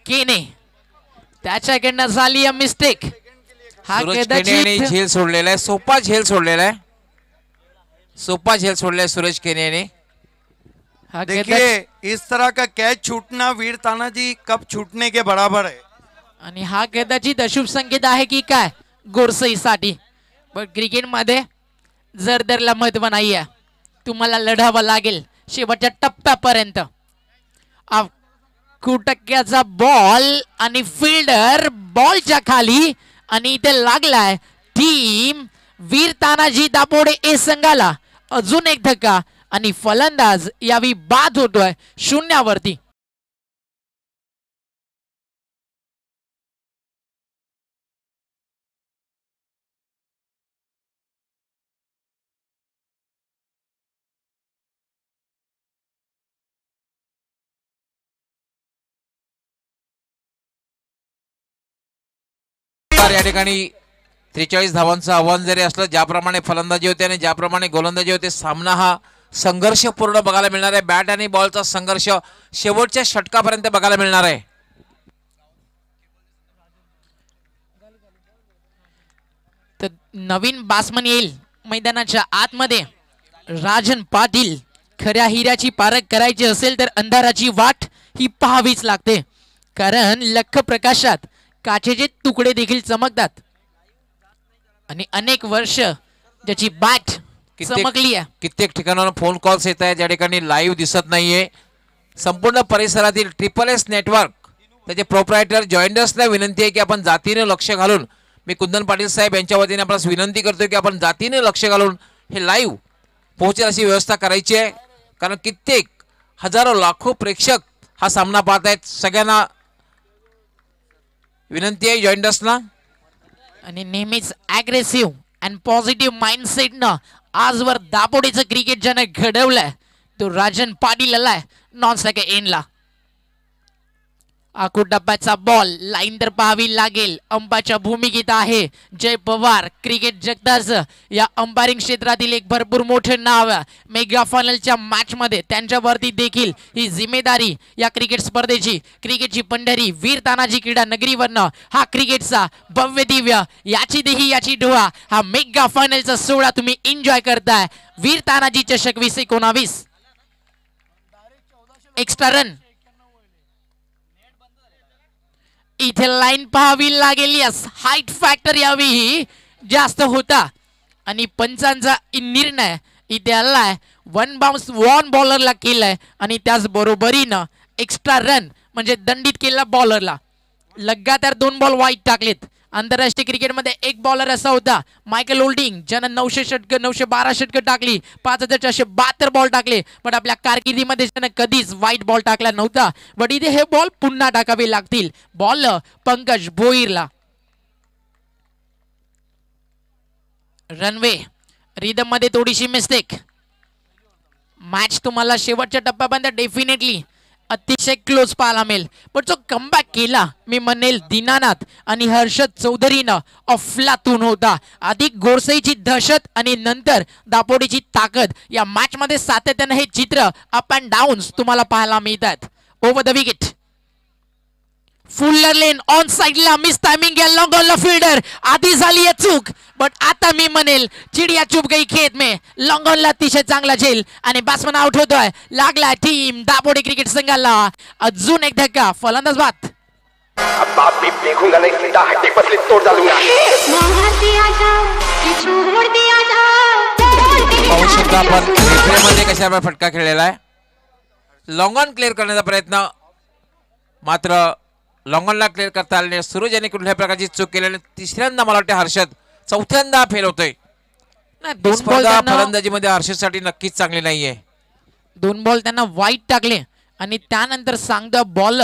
केने त्याच्याकडनं झाली मिस्टेक. हा कदाचित झेल सोडलेला आहे, सोपा झेल सोडलेला आहे, सोपा झेल सोडलाय सूरज केने ने. देखिए इस तरह का कैच छूटना वीर तानाजी कप छूटने के बराबर है. आणि हा कदाचित अशुभ संकेत आहे की काय गोरसईसाठी. पण क्रिकेटमध्ये जर दरला महत्व नाही आहे, तुम्हाला लढावं लागेल शेवटच्या टप्प्यापर्यंत. 9% बॉल आणि फिल्डर बॉलच्या खाली आणि इथे लागलाय टीम वीर तानाजी दापोडे ए संघाला. अजून एक धक्का आणि फलंदाज यावी बाद होतोय 0वरती. या ठिकाणी 43 धावांचं आव्हान जरी असलं, ज्याप्रमाणे फलंदाजी होते आणि ज्याप्रमाणे गोलंदाजी होते, सामना हा संघर्षपूर्ण बघायला मिळणार आहे. बॅट आणि बॉलचा संघर्ष शेवटच्या षटकापर्यंत बघायला मिळणार आहे. तर नवीन बासमन येईल मैदानाच्या आतमध्ये. राजन पाटील. खऱ्या हिऱ्याची पारख करायची असेल तर अंधाराची वाट ही पाहावीच लागते, कारण लख प्रकाशात काचेचे तुकडे देखील चमकतात. आणि अनेक वर्ष ज्याची बॅट चमकली आहे. कित्येक ठिकाणावर फोन कॉल्स येत आहेत, ज्या ठिकाणी लाईव्ह दिसत नाहीये. संपूर्ण परिसरातील SSS नेटवर्क त्याचे प्रोप्रायटर जॉईंडर्सला विनंती आहे की आपण जातीने लक्ष घालून, मी कुंदन पाटील साहेब यांच्या वतीने आपल्यास विनंती करतोय की आपण जातीने लक्ष घालून हे लाईव्ह पोहोचेल अशी व्यवस्था करायची आहे. कारण कित्येक हजारो लाखो प्रेक्षक हा सामना पाहत आहेत. सगळ्यांना विनंती आहे जॉईंडर्सना. आणि नेहमीच ॲग्रेसिव्ह अँड पॉझिटिव्ह माइंडसेटनं आजवर दापोडेचं क्रिकेट ज्यानं घडवलंय तो राजन पाटील आलाय नॉन सेकंड एंडला. आखू डब्याचा बॉल लाईन तर पाहावी लागेल. अंपाच्या भूमिकेत आहे जय पवार. क्रिकेट जगताचं या अंपायरिंग क्षेत्रातील एक भरपूर मोठं नाव आहे. मेगा फायनलच्या मॅच मध्ये त्यांच्यावरती देखील ही जिम्मेदारी या क्रिकेट स्पर्धेची. क्रिकेटची पंढरी वीर तानाजी क्रीडा नगरीवरनं हा क्रिकेटचा भव्य दिव्य याची देही याची डोळा हा मेगा फायनलचा सोहळा तुम्ही एन्जॉय करताय. वीर तानाजी चषक 2019. एक्स्ट्रा रन इथे लाईन पाहावी लागेल. यस, हाईट फॅक्टर यावेळी जास्त होता आणि पंचांचा निर्णय इथे आलाय. 1 बाउन्स वॉन बॉलरला केलाय आणि त्याच बरोबरीनं एक्स्ट्रा रन म्हणजे दंडित केला बॉलरला. लगातार 2 बॉल वाईट टाकलेत. आंतरराष्ट्रीय क्रिकेटमध्ये एक बॉलर असा होता मायकल होल्डिंग ज्यानं 912 षटकं टाकली, 5472 बॉल टाकले, पण आपल्या कारकिर्दीमध्ये त्यानं कधीच वाईट बॉल टाकला नव्हता. पण इथे हे बॉल पुन्हा टाकावे लागतील. बॉल पंकज भोईरला. रनवे रिदम मध्ये थोडीशी मिस्टेक. मॅच तुम्हाला शेवटच्या टप्प्यापर्यंत डेफिनेटली अतिशय क्लोज पाहायला मिळेल. पण जो कमबॅक केला मी म्हणेल दीनानाथ आणि हर्षद चौधरीनं अफलातून होता. अधिक गोरसईची दहशत आणि नंतर दापोडीची ताकद या मॅच मध्ये सातत्यानं हे चित्र अप अँड डाऊन्स तुम्हाला पाहायला मिळतात. ओव्हर द विकेट फुल्लर लेन ऑन साइडला मिस टायमिंग या लॉन्ग ऑनला फिल्डर आधी झाली आहे चूक. बट आता मी म्हणेल चिडिया चुप गई खेत में. लॉन्ग ऑनला अतिशय चांगला झेल आणि बॅट्समन आउट होतोय. लागला टीम दापोडे क्रिकेट संघाला अजून एक धक्का. फलंदाज बाद. पाहू शकता आपण रिप्लेमध्ये कशा फटका खेळलेला आहे. लॉंग ऑन क्लिअर करण्याचा प्रयत्न, मात्र लॉंग ऑनला क्लिअर करता आले नाही. सूरज यांनी कुठल्या प्रकारची चूक केलेली. तिसऱ्यांदा मला वाटते हर्षद, चौथ्यांदा फेल होतोय. 2 बॉल फलंदाजीमध्ये हर्षदसाठी नक्कीच चांगली नाहीये. 2 बॉल त्यांना वाईट टाकले आणि त्यानंतर सांगतो बॉल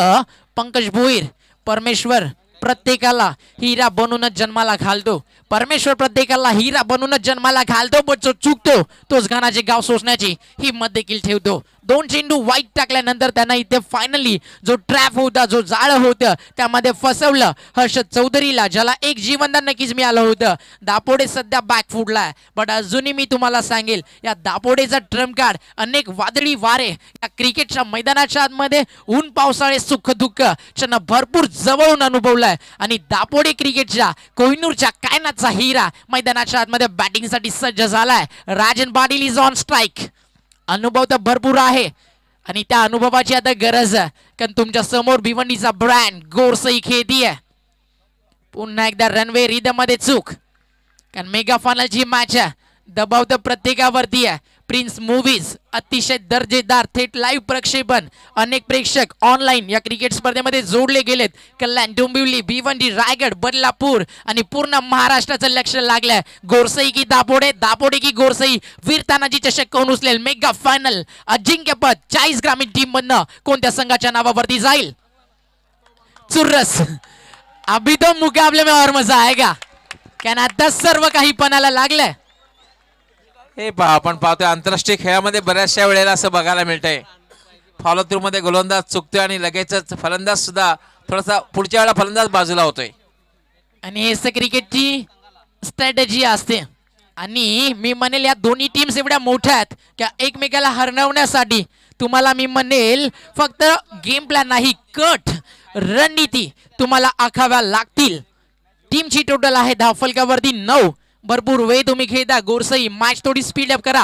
पंकज भोईर. परमेश्वर प्रत्येकाला हिरा बनवूनच जन्माला घालतो, परमेश्वर प्रत्येकाला हिरा बनवूनच जन्माला घालतो, पण जो चुकतो तोच घाणाचे गाव सोसण्याची हिंमत देखील ठेवतो. 2 चेंडू वाईट टाकल्यानंतर त्यांना इथे फायनली जो ट्रॅप होता, जो जाळं होतं त्यामध्ये फसवलं हर्षद चौधरीला, ज्याला एक जीवनदान नक्कीच मिळालं होतं. दापोडे सध्या बॅकफुटला आहे, पण अजूनही मी तुम्हाला सांगेल या दापोडेचा ट्रम्प कार्ड अनेक वादळी वारे या क्रिकेटच्या मैदानाच्या आतमध्ये ऊन पावसाळे सुख दुःख त्यांना भरपूर जवळून अनुभवलाय. आणि दापोडे क्रिकेटच्या कोहिनूरच्या कायनाचा हिरा मैदानाच्या आतमध्ये बॅटिंगसाठी सज्ज झालाय. Rajan Patil is on strike. अनुभव तर भरपूर आहे आणि त्या अनुभवाची आता गरज आहे, कारण तुमच्या समोर भिवंडीचा ब्रँड गोरसई खेळतीये. पुन्हा एकदा रनवे रिदम मध्ये चूक, कारण मेगा फायनलची मॅच आहे. दबाव तर प्रत्येकावरती आहे. प्रिन्स मूवीज अतिशय दर्जेदार थेट लाईव्ह प्रक्षेपण, अनेक प्रेक्षक ऑनलाईन या क्रिकेट स्पर्धेमध्ये जोडले गेलेत. कल्याण, डोंबिवली, भिवंडी, रायगड, बदलापूर आणि पूर्ण महाराष्ट्राचं लक्ष लागलंय. गोरसई की दापोडे, दापोडे की गोरसई, वीर तानाजी चषक कोण उचलेल? मेगा फायनल अजिंक्यपद 40 ग्रामीण टीम मधनं कोणत्या संघाच्या नावावरती जाईल? चुर्रस. अभी तो मुकाबले में और मजा आएगा, कारण आता सर्व काही पणाला लागलंय. हे पहा, आपण पाहतोय आंतरराष्ट्रीय खेळामध्ये बऱ्याचशा वेळेला असं बघायला मिळतंय. फॉलो थ्रू मध्ये गोलंदाज चुकतोय आणि लगेचच फलंदाज सुद्धा थोडासा पुढच्या वेळेला फलंदाज बाजूला होतोय. आणि हे क्रिकेटची स्ट्रॅटेजी असते. आणि मी म्हणेल या दोन्ही टीम्स एवढ्या मोठ्या आहेत की एकमेकाला हरवण्यासाठी तुम्हाला मी म्हणेल फक्त गेम प्लॅन नाही, कट रणनीती तुम्हाला आखाव्या लागतील. टीमची टोटल आहे धावफलकावरती 9. भरपूर वेळ तुम्ही खेळता. गोरसई मॅच थोडी स्पीड अप करा.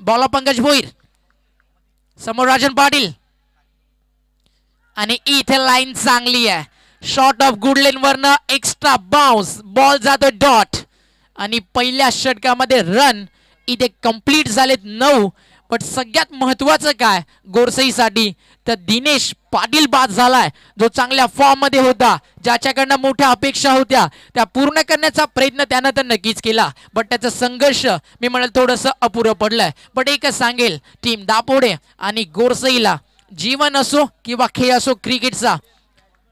बॉल पंकज भोईर, समोर राजन पाटील आणि इथे लाईन चांगली आहे. शॉट ऑफ गुड लेन वरनं एक्स्ट्रा बाउन्स, बॉल जातो डॉट आणि पहिल्या षटकामध्ये रन इथे कंप्लीट झालेत 9. पण सगळ्यात महत्वाचं काय गोरसईसाठी तर दिनेश पाटील बाद झालाय, जो चांगल्या फॉर्म मध्ये होता, ज्याच्याकडनं मोठ्या अपेक्षा होत्या त्या पूर्ण करण्याचा प्रयत्न त्यानं तर नक्कीच केला, पण त्याचा संघर्ष मी म्हणाल थोडंसं अपुरं पडलंय. पण एकच सांगेल, टीम दापोडे आणि गोरसईला जीवन असो किंवा खेळ असो, क्रिकेटचा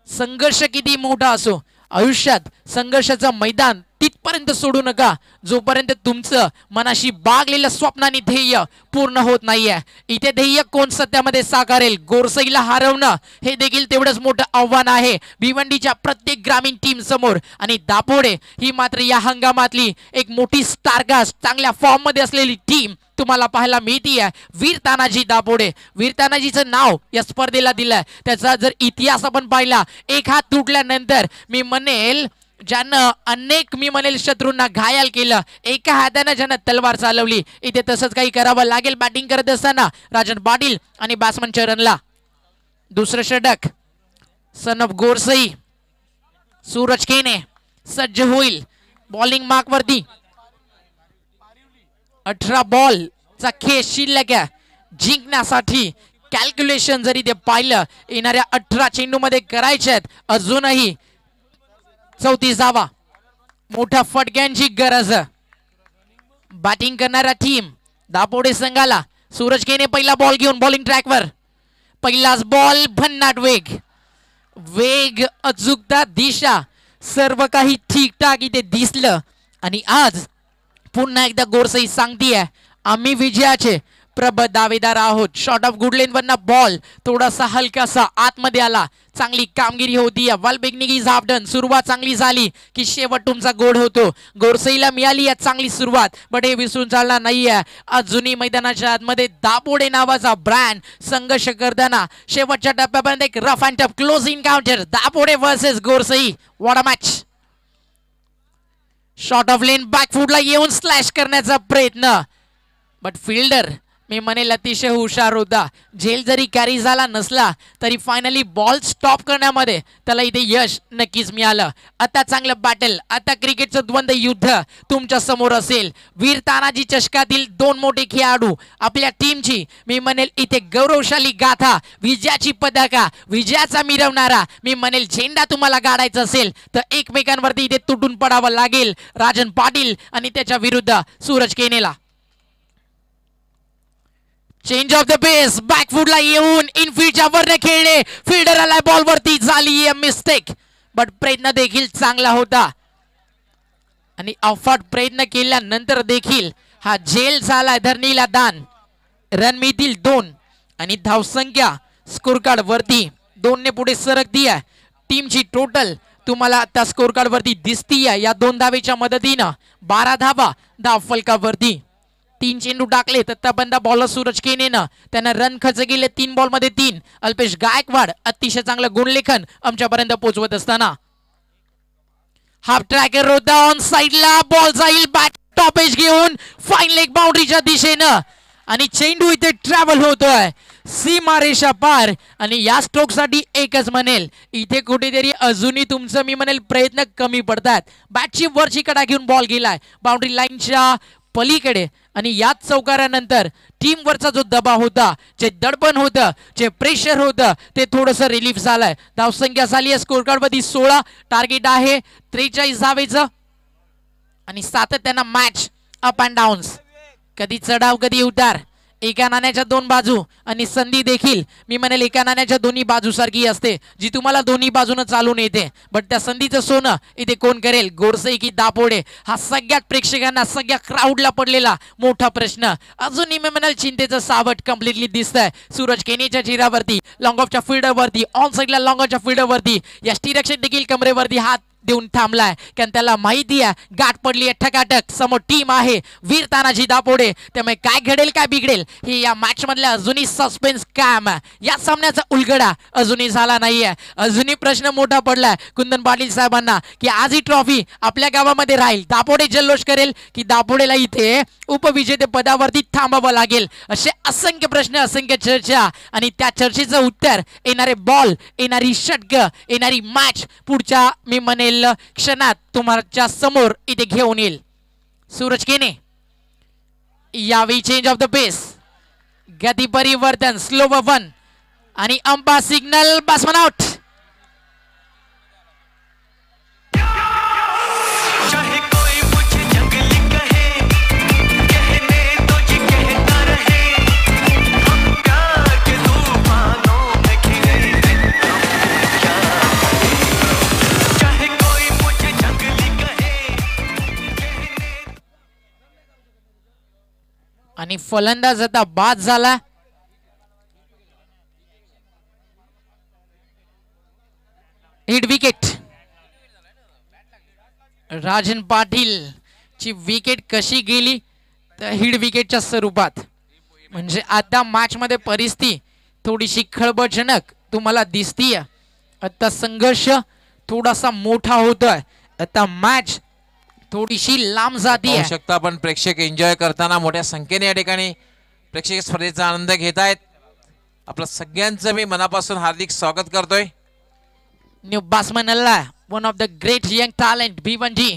संघर्ष किती मोठा असो, आयुष्यात संघर्षाचं मैदान तिथपर्यंत सोडू नका जोपर्यंत तुमचं मनाशी बागलेलं स्वप्नानी ध्येय पूर्ण होत नाहीये. इथे ध्येय कोण सत्यामध्ये साकारेल? गोरसईला हरवणं हे देखील तेवढंच मोठं आव्हान आहे भिवंडीच्या प्रत्येक ग्रामीण टीम समोर. आणि दापोडे ही मात्र या हंगामातली एक मोठी स्टारकास्ट, चांगल्या फॉर्म मध्ये असलेली टीम तुम्हाला पाहायला मिळतीये. वीर तानाजी दापोडे, वीर तानाजीचं नाव या स्पर्धेला दिलंय. त्याचा जर इतिहास आपण पाहिला, एक हात तुटल्यानंतर मी म्हणेल ज्यानं अनेक मी म्हणेल शत्रूंना घायल केलं, एका हाताने ज्यानं तलवार चालवली, इथे तसंच काही करावं लागेल. बॅटिंग करत असताना राजन पाटील आणि बॅट्समन चरणला दुसरं षटक. सन ऑफ गोरसई सूरज केने सज्ज होईल बॉलिंग मार्क वरती. 18 बॉल चा खेळ शिल्लक आहे जिंकण्यासाठी. कॅल्क्युलेशन जरी ते पाहिलं येणाऱ्या 18 चेंडू मध्ये करायचे आहेत. अजूनही 34 धावा, मोठ्या फटक्यांची गरज. बॅटिंग करणारा टीम दापोडे संघाला सूरज केने पहिला बॉल घेऊन बॉलिंग ट्रॅकवर. पहिलाच बॉल, भन्नाट वेग, वेग, अचूकता, दिशा, सर्व काही ठीकठाक इथे दिसलं. आणि आज पुन्हा एकदा गोरसई सांगतीये आम्ही विजयाचे प्रबळ दावेदार आहोत. Shot of good lane Verna ball थोडासा हलकासा आतमध्ये आला. चांगली कामगिरी होती. वेल बिगनिंग इज हाफ डन. सुरुवात चांगली झाली की शेवट तुमचा गोड होतो. गोरसईला मिळाली आहे चांगली सुरुवात, पण हे विसरून चालणार नाहीये. अजूनही मैदानाच्या आतमध्ये दापोडे नावाचा ब्रँड संघर्ष करताना शेवटच्या टप्प्यापर्यंत एक rough and tough close encounter. Dapode versus Gorsai. What a match. Short of length बॅकफुटला येऊन स्लॅश करण्याचा प्रयत्न, बट फिल्डर मी म्हणेल अतिशय हुशार होता. झेल जरी कॅरी झाला नसला तरी फायनली बॉल स्टॉप करण्यामध्ये त्याला इथे यश नक्कीच मिळालं. आता चांगलं बॅटल, आता क्रिकेटचं द्वंद्व युद्ध तुमच्या समोर असेल. वीर तानाजी चषकातील 2 मोठे खेळाडू आपल्या टीमची मी म्हणेल इथे गौरवशाली गाथा, विजयाची पताका, विजयाचा मिरवणारा मी म्हणेल झेंडा तुम्हाला गाडायचा असेल तर एकमेकांवरती इथे तुटून पडावं लागेल. राजन पाटील आणि त्याच्या विरुद्ध सूरज केनेला. चेंज ऑफ द पेस, बॅकफुटला येऊन इनफील्डच्या वरने खेळले. फिल्डर आला बॉल वरती, झाली मिस्टेक, बट प्रयत्न देखील चांगला होता. आणि अफाट प्रयत्न केल्यानंतर देखील हा झेल झालाय धरणीला दान. रन मिळतील 2 आणि धावसंख्या स्कोर कार्ड वरती 2 ने पुढे सरकती आहे. टीमची टोटल तुम्हाला आता स्कोर कार्ड वरती दिसतीये. या 2 धावेच्या मदतीनं 12 धावा धाव फलकावरती. 3 चेंडू टाकले तत्ताबंदा बॉलर सूरज केनेनं त्यांना रन खर्च केले 3 बॉल मध्ये 3. अल्पेश गायकवाड अतिशय चांगलं गुणलेखन आमच्यापर्यंत पोहोचवत असताना हाफ ट्रॅकर होता ऑन साइडला. बॉल जाईल बॅट टॉपेज घेऊन फाईन लेग बाउंड्रीच्या दिशेनं आणि चेंडू इथे ट्रॅव्हल होतोय सीमारेषा पार. आणि या स्ट्रोक साठी एकच म्हणेल, इथे कुठेतरी अजूनही तुमचं मी म्हणेल प्रयत्न कमी पडतात. बॅटची वरची कडा घेऊन बॉल गेलाय बाउंड्री लाईनच्या पलीकडे आणि याच चौकारानंतर टीमवरचा जो दबाव होता, जे दडपण होतं, जे प्रेशर होतं, ते थोडंसं रिलीफ झालंय. धावसंख्या झाली आहे स्कोर कार्ड मध्ये 16. टार्गेट आहे 43 धावेचं आणि सातत्यानं मॅच अप अँड डाऊन्स, कधी चढाव कधी उतार. एका नाण्याच्या 2 बाजू आणि संधी देखील मी म्हणेल एका नाण्याच्या दोन्ही बाजू सारखी असते, जी तुम्हाला दोन्ही बाजूने चालून येते. बट त्या संधीचं सोनं इथे कोण करेल, गोडसे की दापोडे, हा सगळ्यात प्रेक्षकांना सगळ्या क्राऊडला पडलेला मोठा प्रश्न. अजूनही मी म्हणेल चिंतेचं सावट कम्प्लिटली दिसतंय सूरज केनेच्या चेहऱ्यावरती. लॉंग ऑफच्या फिल्डरवरती, ऑन साईडला लॉंग ऑफच्या फिल्डरवरती या स्टीरक्षक देखील कमरेवरती हात देऊन थांबलाय, कारण त्याला माहिती आहे गाठ पडली आहे ठकाटक. समोर टीम आहे वीर तानाजी दापोडे, त्यामुळे काय घडेल काय बिघडेल हे या मॅच मधल्या अजूनही सस्पेन्स काम. या सामन्याचा उलगडा अजूनही झाला नाहीये. अजूनही प्रश्न मोठा पडलाय कुंदन पाटील साहेबांना की आज ही ट्रॉफी आपल्या गावामध्ये राहील, दापोडे जल्लोष करेल की दापोडेला इथे उपविजेते पदावरती थांबावं लागेल. असे असंख्य प्रश्न, असंख्य चर्चा आणि त्या चर्चेचं उत्तर येणारे बॉल, येणारी षटकं, येणारी मॅच पुढच्या मी म्हणेल क्षणात तुमच्या समोर इथे घेऊन येईल. सूरज केने यावेळी चेंज ऑफ द पेस, गती परिवर्तन, स्लो 1 आणि अंपा सिग्नल, बॅट्समन आउट. आणि फलंदाज आता बाद झाला. Hit wicket. राजन पाटील ची विकेट कशी गेली तर हिट विकेटच्या स्वरूपात. म्हणजे आता मॅच मध्ये परिस्थिती थोडीशी खळबळजनक तुम्हाला दिसतीये. आता संघर्ष थोडासा मोठा होतोय. आता मॅच थोडीशी लांब जाती आहे. शकता आपण प्रेक्षक एन्जॉय करताना मोठ्या संख्येने या ठिकाणी प्रेक्षक स्पर्धेचा आनंद घेत आहेत. आपलं सगळ्यांचं मी मनापासून हार्दिक स्वागत करतोय. न्यू बॅट्समन अल्ला, one of the great young talent B1G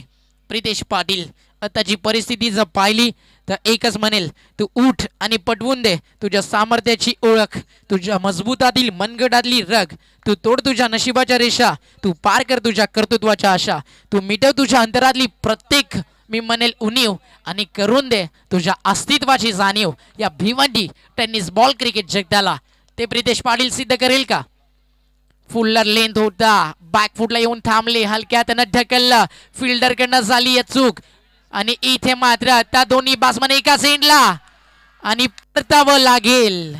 Pritesh Patil. आताची परिस्थिती जर पाहिली तर एकच म्हणेल, तू उठ आणि पटवून दे तुझ्या सामर्थ्याची ओळख, तुझ्या मजबूतातील मनगटातली रग. तू तोड तुझ्या नशिबाच्या रेषा, तू पार कर तुझ्या कर्तृत्वाच्या आशा, तू मिटव तुझ्या अंतरातली प्रत्येक मी म्हणेल उणीव आणि करून दे तुझ्या अस्तित्वाची जाणीव. या B1G टेनिस बॉल क्रिकेट जगताला ते प्रितेश पाटील सिद्ध करेल का? फुल्लर लेंथ होता, बॅकफुटला येऊन थांबले, हलक्यात ढकललं, फिल्डर कडनं झाली चूक आणि इथे मात्र आता दोन्ही बॅट्समन एका सेंडला आणि परतावं लागेल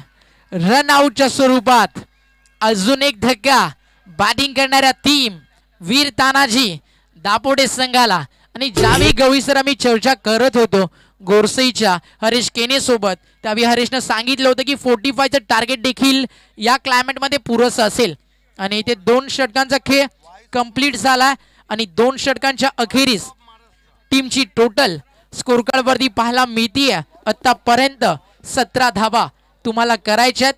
रन आउटच्या स्वरूपात. अजून एक धक्का बॅटिंग करणाऱ्या टीम वीर तानाजी दापोडे संघाला. आणि ज्यावेळी गवळी सर आम्ही चर्चा करत होतो गोरसईच्या हरीश केने सोबत, त्यावेळी हरीशनं सांगितलं होतं की 45चं टार्गेट देखील या क्लायमेट मध्ये पुरेसं असेल. आणि इथे 2 षटकांचा खेळ कंप्लीट झाला आणि 2 षटकांच्या अखेरीस टीमची टोटल स्कोर कार्ड वरती पाहायला मिळतीये आतापर्यंत 17 धावा तुम्हाला करायच्यात.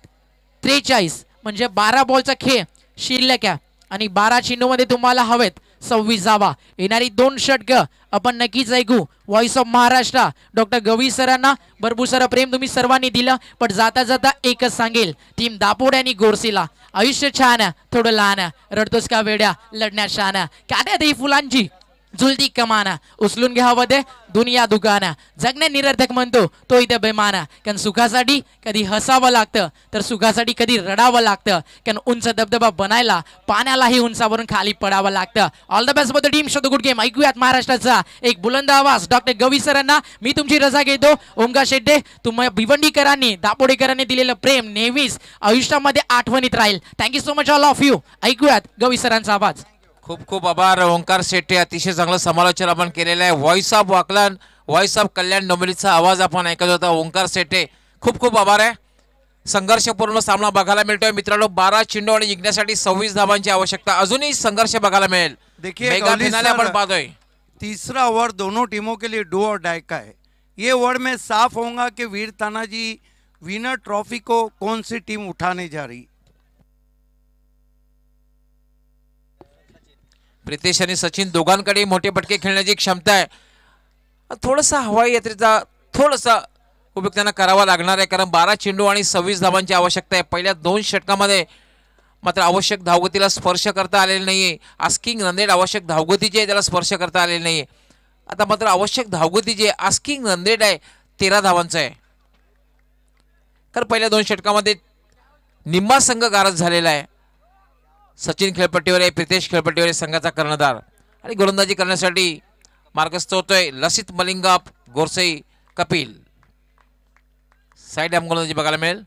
43 म्हणजे 12 बॉलचा खेळ शिल्लक आहे आणि 12 चेंडूमध्ये तुम्हाला हवेत 26 धावा. येणारी 2 षटकं आपण नक्कीच ऐकू. व्हॉइस ऑफ महाराष्ट्र डॉक्टर गवळी सरांना भरपूर सारं प्रेम तुम्ही सर्वांनी दिलं. पण जाता जाता एकच सांगेल टीम दापोडे आणि गोरसीला, आयुष्य छान थोडं लहान, रडतोस का वेड्या लढण्यात शान, काट्यात ही फुलांची झुलती कमाना उचलून घ्यावं दे दुनिया दुकाना जगणे निरर्थक म्हणतो तो इथे बेमाना कारण सुखासाठी कधी हसावं लागतं तर सुखासाठी कधी रडावं लागतं कारण उंच धबधबा बनायला पाण्यालाही उंचावरून खाली पडावं लागतं. All the best for the team. शतगुड गेम ऐकूयात महाराष्ट्राचा एक बुलंद आवाज डॉक्टर गवी सरांना. मी तुमची रजा घेतो. ओंकार शेट्टे तुम्हाला भिवंडीकरांनी दापोडेकरांनी दिलेलं प्रेम नेहमीच आयुष्यामध्ये आठवणीत राहील. Thank you so much all of you. ऐकूयात गवी सरांचा आवाज. खूप खूप आभार ओंकार शेट्टे. अतिशय चांगलं समालोचन आपण केलेलं आहे. व्हॉइस ऑफ वाकलन व्हॉइस ऑफ कल्याण डोंबिवलीचा आवाज आपण ऐकत होता. ओंकार शेट्टे खूप खूप आभार आहे. संघर्षपूर्ण सामना बघायला मिळतोय मित्रांनो. 12 चेंडू आणि जिंकण्यासाठी 26 धावांची आवश्यकता. अजूनही संघर्ष बघायला मिळेल. देखिए मेगा फिनाले आपण पाहतोय. तीसरा ओवर दोनों टीमों के लिए डू और डाई का है. ये ओवर में साफ होगा कि वीर तानाजी विनर ट्रॉफी को कौन सी टीम उठाने जा रही. प्रितेश आणि सचिन दोघांकडे मोठे फटके खेळण्याची क्षमता आहे. थोडासा हवाई यात्रेचा थोडासा उपयोग त्यांना करावा लागणार आहे कारण 12 चेंडू आणि 26 धावांची आवश्यकता आहे. पहिल्या 2 षटकामध्ये मात्र आवश्यक धावगतीला स्पर्श करता आलेला नाहीये. आस्किंग रन रेट आवश्यक धावगतीची आहे त्याला स्पर्श करता आलेला नाहीये. आता मात्र आवश्यक धावगतीची आहे आस्किंग रन रेट आहे 13 धावांचा आहे. कारण पहिल्या 2 षटकामध्ये निम्मा संघ गारद झालेला आहे. सचिन खेळपट्टीवर आहे प्रितेश खेळपट्टीवर आहे संघाचा कर्णधार आणि गोलंदाजी करण्यासाठी मार्गस्थ होतोय लसित मलिंगा गोरसई कपिल. साईड आर्म गोलंदाजी बघायला मिळेल.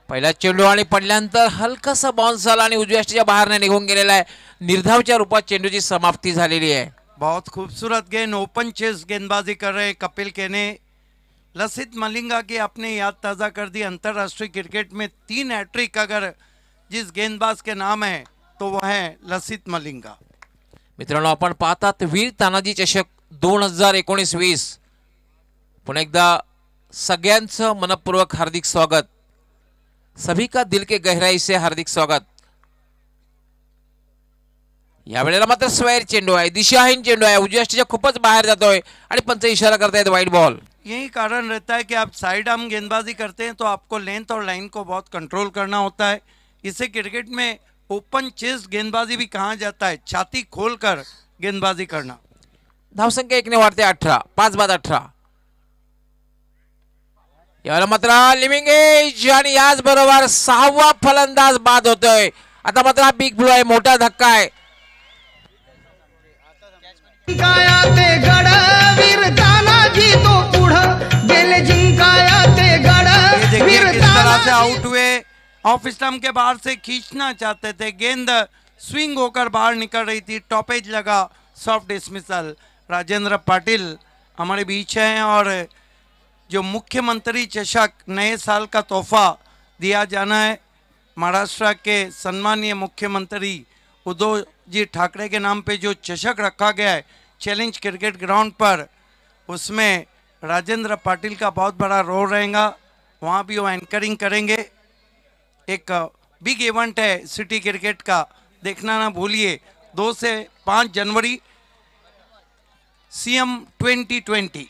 पहिला चेंडू आणि पडल्यानंतर हलकासा बाउन्स झाला आणि उजव्या यष्टीच्या बाहेर निघून गेलेला आहे. निर्धावच्या रूपात चेंडूची समाप्ती झालेली आहे. बहुत खूबसूरत गेंद ओपन चेस गेंदबाजी कर रहे कपिल के ने लसित मलिंगा की अपने याद ताज़ा कर दी. अंतर्राष्ट्रीय क्रिकेट में 3 हैट्रिक अगर जिस गेंदबाज के नाम है तो वह है लसित मलिंगा. मित्रांनो आपण पाहतात वीर तानाजी चषक 2019-20 पुन्हा एकदा सगळ्यांचं मनपूर्वक हार्दिक स्वागत. सभी का दिल के गहराई से हार्दिक स्वागत. या वेळेला मात्र स्वैर चेंडू आहे दिशाहीन चेंडू आहे उजव्या यष्टीच्या खूपच बाहेर जातोय आणि पंच इशारा करतायत वाईट बॉल. यही कारण रहता है कि आप साइड आर्म गेंदबाजी करते हैं तो आपको लेंथ और लाइन को बहुत कंट्रोल करना होता है. इसे क्रिकेट में ओपन चेस गेंदबाजी भी कहा जाता है. छाती खोलकर गेंदबाजी करना. धावसंख्या 1 ने वाढते 18 5 बाद 18. यावेळेला मात्र लिव्हिंग एज आणि याच बरोबर 6वा फलंदाज बाद होतोय. आता मात्र हा बिग ब्लू आहे मोठा धक्का आहे. जिंकाया ते गड वीर तानाजी तो पुढं गेले जिंकाया ते गड देखिए वीर किस तरह से तानाजी. आउट हुए. ऑफ स्टंप के बाहर से खींचना चाहते थे. गेंद स्विंग होकर बाहर निकल रही थी. टॉपेज लगा. Soft dismissal. राजेंद्र पाटिल हमारे बीच हैं और जो मुख्यमंत्री चषक नए साल का तोहफा दिया जाना है महाराष्ट्र के सम्मानीय मुख्यमंत्री उद्धव जी ठाकरे के नाम पे जो चषक रखा गया है चैलेंज क्रिकेट ग्राउंड पर उसमें राजेंद्र पाटिल का बहुत बड़ा रोल रहेगा. वहाँ भी वो एंकरिंग करेंगे. एक बिग इवेंट है सिटी क्रिकेट का. देखना ना भूलिए 2 से 5 जनवरी CM 2020.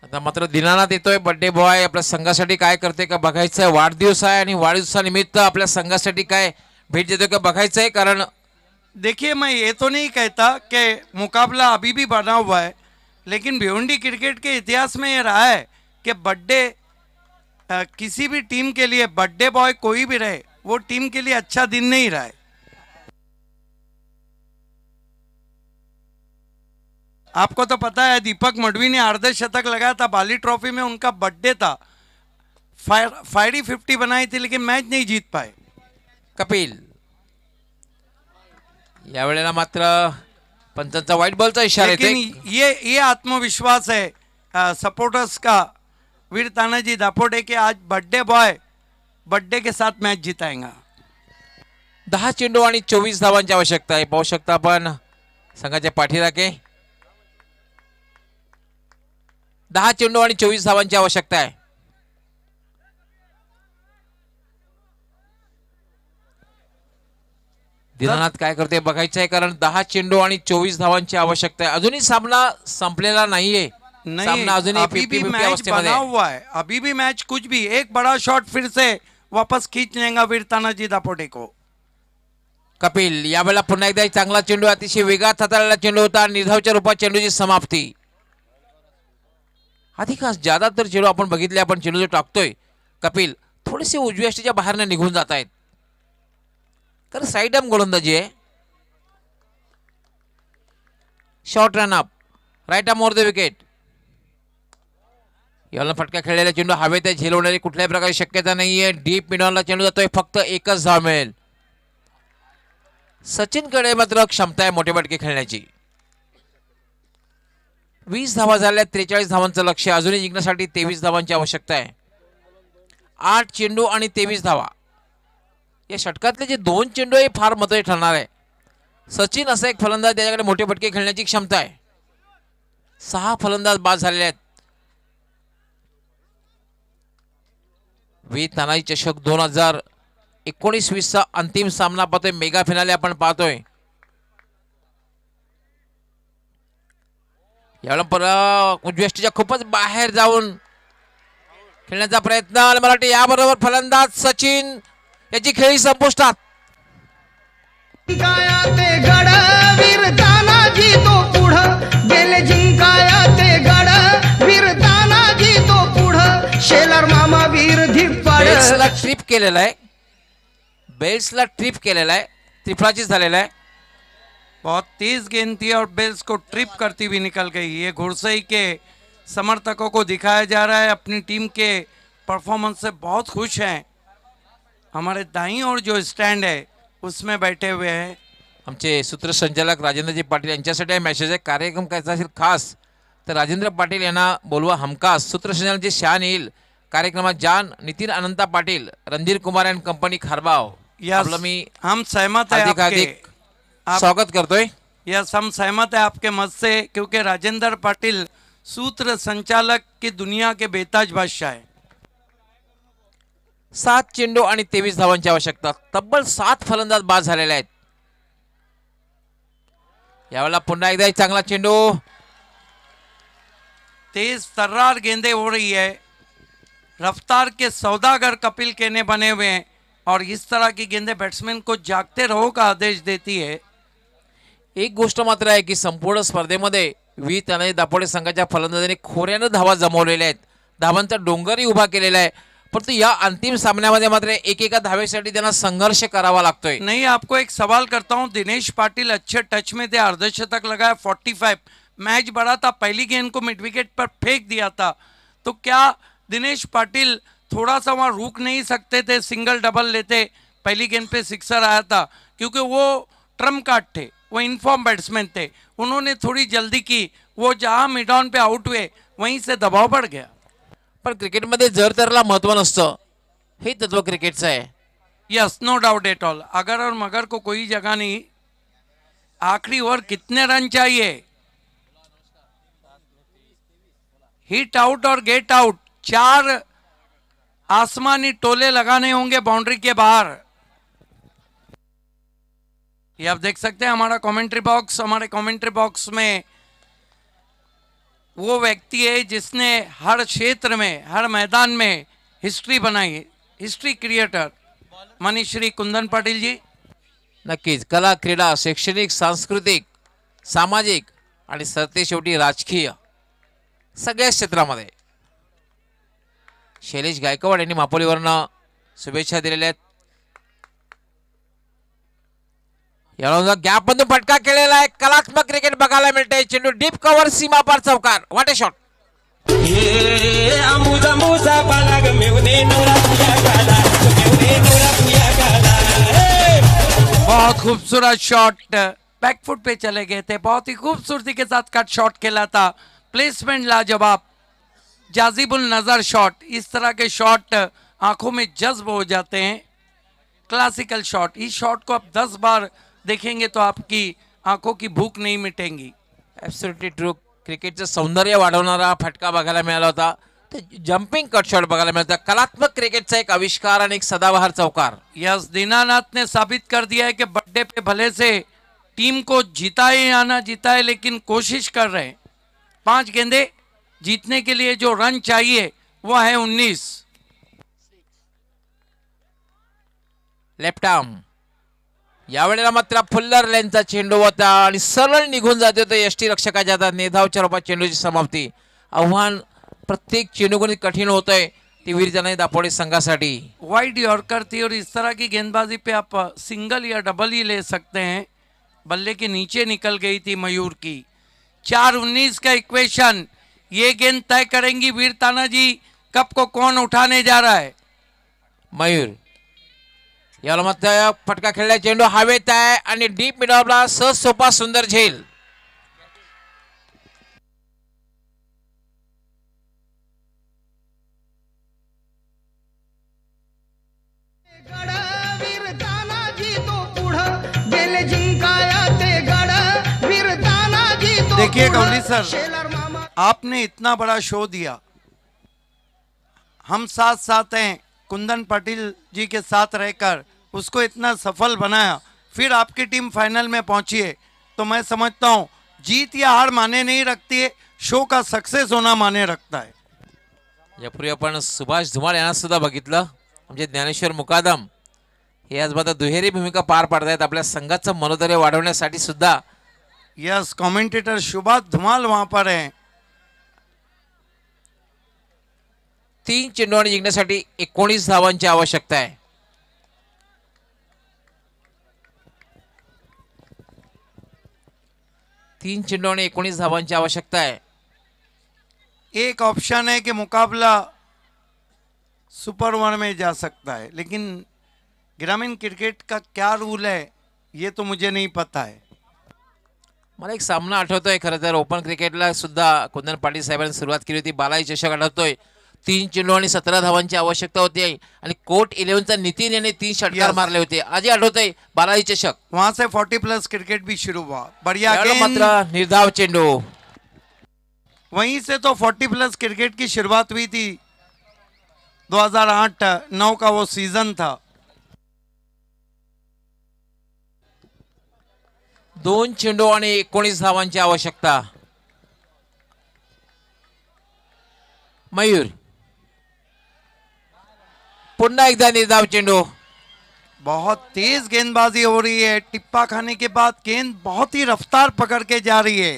आता मात्र दिनानाथ येतोय बर्थडे बॉय आपल्या संघासाठी काय करते का बघायचं आहे. वाढदिवस आहे आणि वाढदिवसानिमित्त आपल्या संघासाठी काय भेट देतोय का बघायचं आहे. कारण देखिए मैं ये तो नहीं कहता कि मुकाबला अभी भी बना हुआ है लेकिन भिवंडी क्रिकेट के इतिहास में ये रहा है कि बर्थडे किसी भी टीम के लिए बर्थडे बॉय कोई भी रहे वो टीम के लिए अच्छा दिन नहीं रहा है. आपको तो पता है दीपक मडवी ने अर्धशतक लगाया था बाली ट्रॉफी में. उनका बर्थडे था. फायरी 50 बनाई थी लेकिन मैच नहीं जीत पाए. कपिल या वेळेला मात्र पंचांचा व्हाईट बॉलचा इशारा येतोय. लेकिन ये आत्मविश्वास है सपोर्टर्स का वीर तानाजी दापोडे के आज बर्थडे बॉय बर्थडे के साथ मैच जिताएगा. 10 चेंडू आणि 24 धावांची आवश्यकता आहे. पाहू शकता आपण संघाच्या पाठीराखे 10 चेंडू आणि 24 धावांची आवश्यकता आहे. दिनानाथ काय करते बघायचं आहे कारण 10 चेंडू आणि 24 धावांची आवश्यकता आहे. अजूनही सामना संपलेला नाहीये. सामना अजूनही अभी भी 50-50 मैच अवस्थेमध्ये बना आहे. हुआ है. अभी भी मैच कुछ भी एक बड़ा शॉट फिर से वापस खींच लेगा वीर तानाजी दापोडे को. कपिल यावेळेला पुन्हा एकदा एक चांगला चेंडू, अतिशय वेगात हाताळलेला चेंडू होता. निर्धावच्या रूपात चेंडूची समाप्ती. अधिकांश ज्यादा तर चेंडू आपण बघितले, आपण चेंडू जो टाकतोय कपिल थोडेसे उजव्या अष्टीच्या बाहेरने निघून जात आहेत. तर साईड आर्म गोलंदाजी आहे. Short run up, right arm over the wicket. याला फटका खेळलेला चेंडू हवेत आहे, झेलवण्याची कुठल्याही प्रकारची शक्यता नाहीये. डीप मिडॉनला चेंडू जातोय, फक्त एकच धाव मिळेल. सचिनकडे मात्र क्षमता आहे मोठे फटके खेळण्याची. 20 धावा झाल्या, 43 धावांचं लक्ष्य. अजूनही जिंकण्यासाठी 23 धावांची आवश्यकता आहे. 8 चेंडू आणि 23 धावा. या षटकातले जे 2 चेंडू हे फार महत्त्वाचे ठरणार आहे. सचिन असा एक फलंदाज त्याच्याकडे मोठे फटके खेळण्याची क्षमता आहे. 6 फलंदाज बाद झालेले आहेत. तानाजी चषक 2019-20चा अंतिम सामना पाहतोय, मेगा फिनाले आपण पाहतोय. यावेळेला उजव्या खूपच बाहेर जाऊन खेळण्याचा प्रयत्न आणि मराठी याबरोबर फलंदाज सचिन याची खेळी संपुष्टात. जिंकाया ते गडवीर तानाजी तो पुढं गेले, जिंकाया ते गडवीर तानाजी तो पुढं शेलर मामा वीर धिप्पाड. बेल्सला ट्रिप केलेला आहे, बेल्सला ट्रिप केलेला आहे, त्रिफळाचीच झालेला आहे. बहुत तेज गेंद थी और बेल्स को ट्रिप करती हुई निकल गई. ये घुड़सई के समर्थकों को दिखाया जा रहा है, अपनी टीम के परफॉर्मेंस से बहुत खुश हैं. हमारे दाईं ओर जो स्टैंड है उसमें बैठे हुए हैं. आमचे सूत्रसंचालक राजेंद्रजी पाटील यांच्यासाठी हा मेसेज आहे. कार्यक्रम करायचा असेल खास तर राजेंद्र पाटील यांना बोलवा हमखास. सूत्रसंचालक शान येईल कार्यक्रमात. जान नितीन अनंता पाटील, रणधीर कुमार अँड कंपनी खारबाव. आपलं मी हम सहमत है हार्दिक स्वागत करतोय. यस, हम सहमत है आपके मत से, क्योंकि राजेंद्र पाटिल सूत्र संचालक की दुनिया के बेताज बादशाह है. 7 चेंडू आणि 23 धावांची आवश्यकता. तब्बल 7 फलंदाज बाद झालेले आहेत. यावेळेला पुन्हा एकदा एक चांगला चेंडू. तेज तर्रार गेंदें हो रही है. रफ्तार के सौदागर कपिल केने बने हुए हैं और इस तरह की गेंदें बैट्समैन को जागते रहो का आदेश देती है. एक गोष्ट मात्र आहे की संपूर्ण स्पर्धेमध्ये तानाजी दापोडे संघाच्या फलंदाजांनी खोऱ्यानं धावा जमवलेल्या आहेत. धावांचा डोंगरही उभा केलेला आहे. परंतु या अंतिम सामन्यामध्ये मात्र एकेका धावेसाठी त्यांना संघर्ष करावा लागतोय. नहीं, आपको एक सवाल करता हूं. दिनेश पाटिल अच्छे टच में थे, अर्धशतक लगाया, 45. मैच बड़ा था, पहली गेंद को मिड विकेट पर फेंक दिया था. तो क्या दिनेश पाटिल थोड़ा सा वहाँ रुक नहीं सकते थे, सिंगल डबल लेते? पहली गेंद पे सिक्सर आया था, क्योंकि वो ट्रम्प कार्ड थे, वो इनफॉर्म बैट्समैन थे. उन्होंने थोड़ी जल्दी की, वो जहाँ मिड ऑन पे आउट हुए वहीं से दबाव बढ़ गया. पण क्रिकेटमध्ये जर तरला महत्व नसतं, हे तत्व क्रिकेटचं आहे. Yes, no doubt at all. अगर और मगर को कोई जगह नहीं. आखिरी ओवर कितने रन चाहिए? हिट आउट और गेट आउट, 4 आसमानी टोले लगाने होंगे बाउंड्री के बाहर. ये आप देख सकते हैं हमारा कमेंट्री बॉक्स. हमारे कमेंट्री बॉक्स में वो व्यक्ति है जिसने हर क्षेत्र में, हर मैदान में हिस्ट्री बनाई है. हिस्ट्री क्रिएटर मनीश्री कुंदन पाटील जी. नक्कीच कला, क्रीडा, शैक्षणिक, सांस्कृतिक, सामाजिक आणि सरते शेवटी राजकीय सगळ्या क्षेत्रामध्ये शैलेश गायकवाड यांनी मापोलीवरनं शुभेच्छा दिलेल्या आहेत. याला गॅप मधून फटका केलेला आहे. कलात्मक क्रिकेट बघायला मिळते. चेंडू डीप कव्हर, सीमा पार चौकार. What a shot. बहुत खूबसूरत शॉट, बैकफुट पे चले गए थे. बहुत ही खूबसूरती के साथ कट शॉट खेला था. प्लेसमेंट लाजवाब, जाजिबुल नजर शॉट. इस तरह के शॉट आंखों में जज्ब हो जाते हैं. Classical shot. इस शॉट को आप 10 बार देखेंगे तो आपकी आंखों की भूख नहीं मिटेंगी. Absolutely true. क्रिकेटचं सौंदर्य वाढवणारा फटका बघायला मिळाला होता. तर जंपिंग कट शॉट बघायला मिळाला. कलात्मक क्रिकेटचा एक आविष्कार आणि एक सदाबहार चौकार. यस, दीनानाथ ने साबित कर दिया है कि बर्थडे पे भले से टीम को जिताए या ना जिताए, लेकिन कोशिश कर रहे हैं. 5 गेंदे जीतने के लिए जो रन चाहिए वो है 19. लेफ्ट आर्म यावेळेला मात्र फुल्लर लेनचा चेंडू होता आणि सरळ निघून जाते तो यष्टी रक्षकाच्या हातात. नेधावच्या रूपात चेंडूची समाप्ती. आव्हान प्रत्येक चेंडूगणित कठीण होतंय ती वीरताना दापोडे संघासाठी. वाइड यॉर्कर थी और इस तरह की गेंदबाजी पे आप सिंगल या डबल ही ले सकते हैं. बल्ले के नीचे निकल गई थी मयूर की. 4-19 का इक्वेशन. ये गेंद तय करेंगी वीर तानाजी कप को कौन उठाने जा रहा है. मयूर याला मात्र फटका खेळला. चेंडू हवेत आहे आणि डीप मिडॉलला सहज सोपा सुंदर झेल. गड वीर तानाजी तो पुढं गेले जिंकाया ते गड वीर तानाजी तो देखिए पुढं. गौली सर, शेलर मामा आपने इतना बड़ा शो दिया, हम साथ साथ हैं, कुंदन पाटिल जी के साथ रहकर उसको इतना सफल बनाया, फिर आपकी टीम फाइनल में पहुंची है. तो मैं समझता हूं जीत या हार माने नहीं रखती है, शो का सक्सेस होना माने रखता है. यापूर्वी आपण सुभाष धुमाळ यांना सुद्धा बघितलं. म्हणजे ज्ञानेश्वर मुकादम हे आज मात्र दुहेरी भूमिका पार पाडतायत आपल्या संघाचं मनोधैर्य वाढवण्यासाठी सुद्धा. यस, कमेंटेटर सुभाष धुमाल वहां पर हैं. 3 चेंडू आणि जिंकण्यासाठी 19 धावांची आवश्यकता आहे. तीन चेंडू आणि 19 धावांची आवश्यकता आहे. एक ऑप्शन है कि मुकाबला सुपर ओवर में जा सकता है, लेकिन ग्रामीण क्रिकेट का क्या रूल है ये तो मुझे नहीं पता है. मला एक सामना आठवतोय. खरं तर ओपन क्रिकेटला सुद्धा कुंदन पाटील साहेबांनी सुरुवात केली होती. बालाजी चषक आठवतोय. 3 चेंडू आणि 17 धावांची आवश्यकता होती आणि कोर्ट 11चा नितीन याने 3 षटकार मारले होते. आजही आठवतोय बालाजी चषक. वहां से 40+ क्रिकेट भी शुरू हुआ. बढ़िया गेंद. मात्र निर्धाव चेंडू. वहीं से तो 40+ क्रिकेट की शुरुआत हुई थी. 2008-9 का वो सीजन था. 2 चेंडू आणि 19 धावांची आवश्यकता. मयूर पुन्हा एकदा निर्धाव चेंडू. बहुत तेज गेंदबाजी हो रही है. टिप्पा खाने के बाद गेंद बहुत ही रफ्तार पकड़ के जा रही है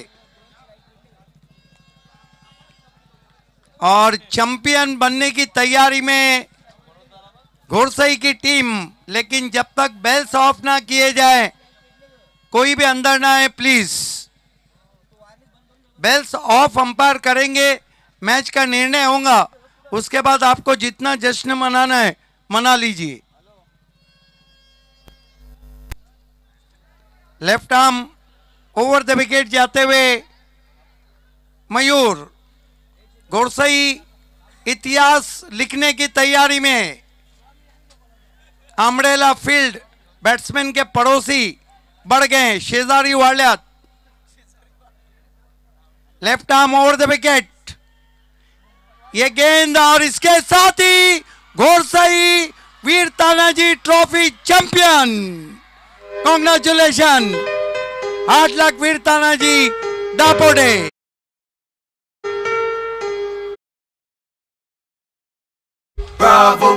और चैंपियन बनने की तैयारी में घोड़सई की टीम. लेकिन जब तक बेल्स ऑफ ना किए जाए कोई भी अंदर ना आए प्लीज. बेल्स ऑफ अंपायर करेंगे, मैच का निर्णय होगा, उसके बाद आपको जितना जश्न मनाना है मना लीजिए. Left arm over the wicket जाते हुए मयूर. घोड़सई इतिहास लिखने की तैयारी में. आमरेला फील्ड बैट्समैन के पड़ोसी बढ़ गए, शेजारी वाल्यात. Left arm over the wicket. ये गेंद और इसके साथ ही Ghodsai Veer Tanaji trophy champion. Congratulation. 8 lakh Veer Tanaji Dapode. Bravo,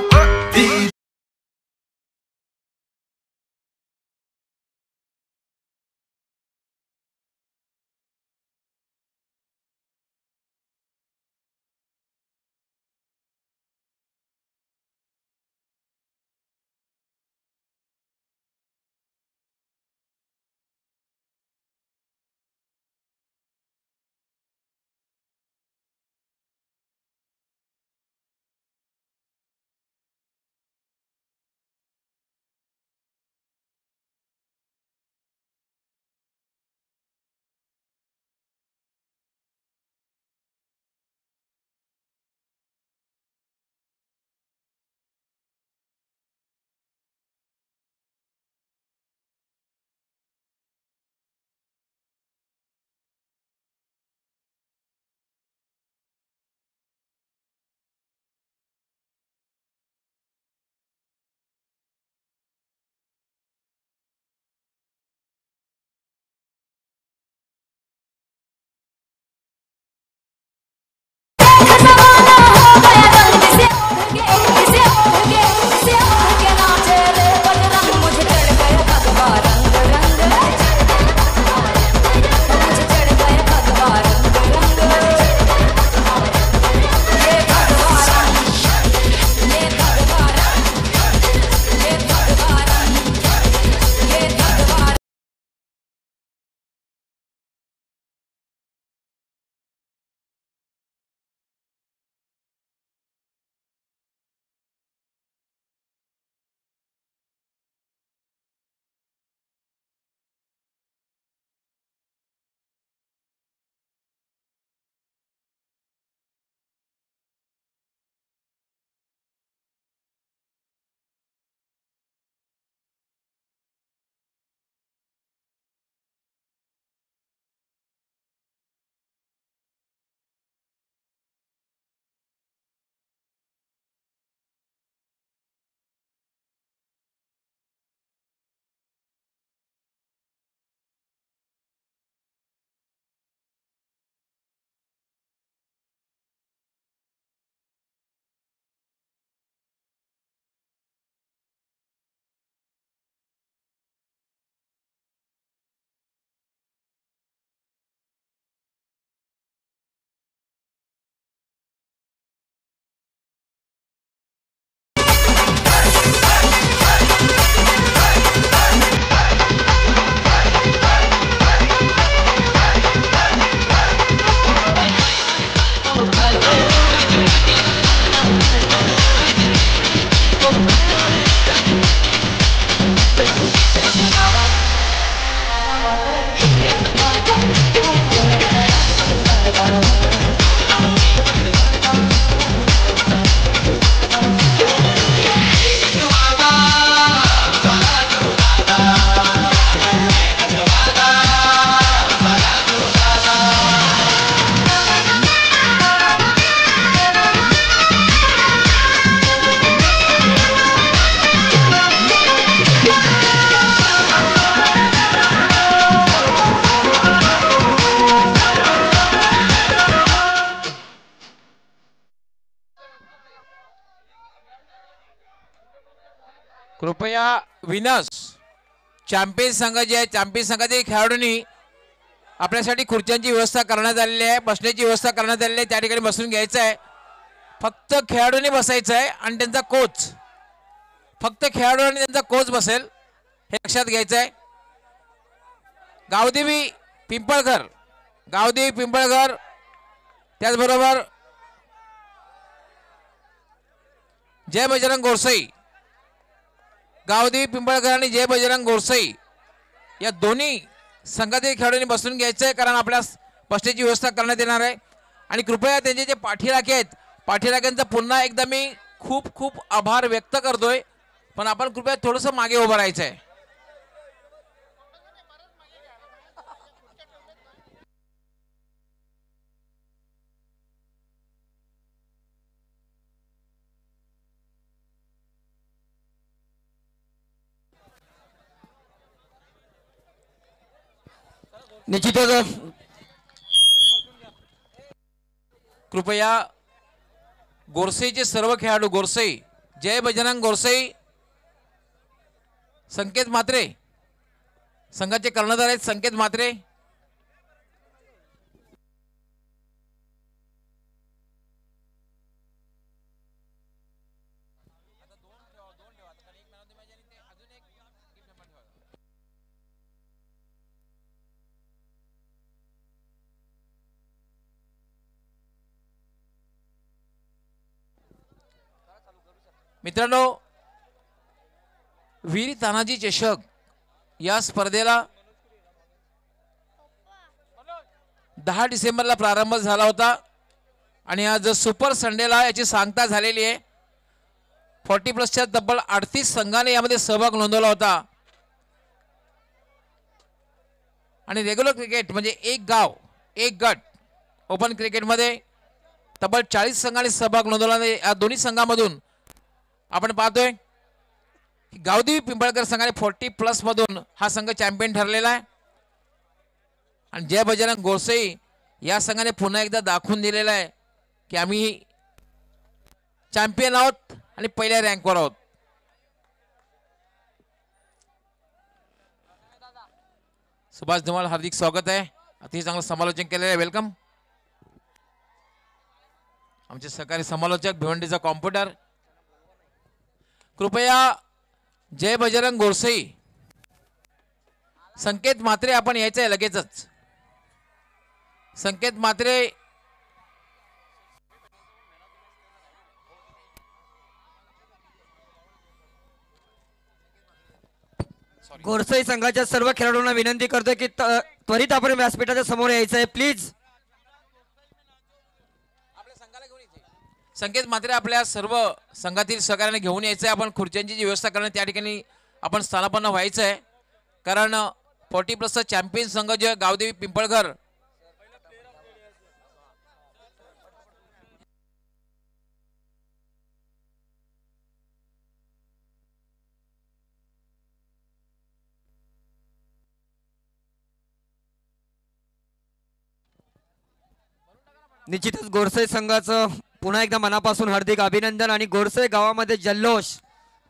कृपया विनस चॅम्पियन संघ जे आहे चॅम्पियन संघातील खेळाडूंनी आपल्यासाठी खुर्च्यांची व्यवस्था करण्यात आलेली आहे, बसण्याची व्यवस्था करण्यात आलेली आहे, त्या ठिकाणी बसून घ्यायचं आहे. फक्त खेळाडूंनी बसायचं आहे आणि त्यांचा कोच, फक्त खेळाडू आणि त्यांचा कोच बसेल हे लक्षात घ्यायचं आहे. गावदेवी पिंपळघर, गावदेवी पिंपळघर, त्याचबरोबर जय बजरंग गोरसई, गावदेवी पिंपळघर आणि जय बजरंग गोरसई या दोन्ही संघातील खेळाडूंनी बसून घ्यायचं आहे, कारण आपल्या बसण्याची व्यवस्था करण्यात येणार आहे. आणि कृपया त्यांचे जे पाठीराखे आहेत, पाठीराख्यांचा पुन्हा एकदा मी खूप खूप आभार व्यक्त करतोय, पण आपण कृपया थोडंसं मागे उभं राहायचं आहे. निश्चितच कृपया गोरसेचे सर्व खेळाडू, गोरसई, जय बजरंग गोरसई, संकेत म्हात्रे संघाचे कर्णधार आहेत, संकेत म्हात्रे, मित्रांनो वीर तानाजी चषक या स्पर्धेला 10 डिसेंबरला प्रारंभ झाला होता आणि आज सुपर संडेला याची सांगता झालेली आहे. 40+ तब्बल 38 संघाने यामध्ये सहभाग नोंदवला होता आणि रेग्युलर क्रिकेट म्हणजे एक गाव एक गट, ओपन क्रिकेटमध्ये तब्बल 40 संघांनी सहभाग नोंदवला. या दोन्ही संघांमधून आपण पाहतोय की गावदेवी पिंपळकर संघाने 40+ मधून हा संघ चॅम्पियन ठरलेला आहे आणि जय बजरंग गोरसई या संघाने पुन्हा एकदा दाखवून दिलेला आहे की आम्ही चॅम्पियन आहोत आणि पहिल्या रँकवर आहोत. सुभाष धुमाल हार्दिक स्वागत आहे, अतिशय चांगलं समालोचन केलेलं आहे, वेलकम. आमचे सहकारी समालोचक भिवंडीचा कॉम्प्युटर. कृपया जय बजरंग गोरसई, संकेत म्हात्रे आपण यायचं आहे लगेचच. संकेत म्हात्रे गोरसई संघाच्या सर्व खेळाडूंना विनंती करतोय की त्वरित आपण व्यासपीठाच्या समोर यायचं आहे प्लीज. संकेत म्हात्रे आपल्या सर्व संघातील सहकार्याने घेऊन यायचं आहे. आपण खुर्च्यांची जी व्यवस्था करणं त्या ठिकाणी आपण स्थानापन्न व्हायचं आहे, कारण 40+ चॅम्पियन संघ जे गावदेवी पिंपळघर निश्चितच गोरसई संघाचं पुन्हा एकदा मनापासून हार्दिक अभिनंदन. आणि गोरसई गावामध्ये जल्लोष,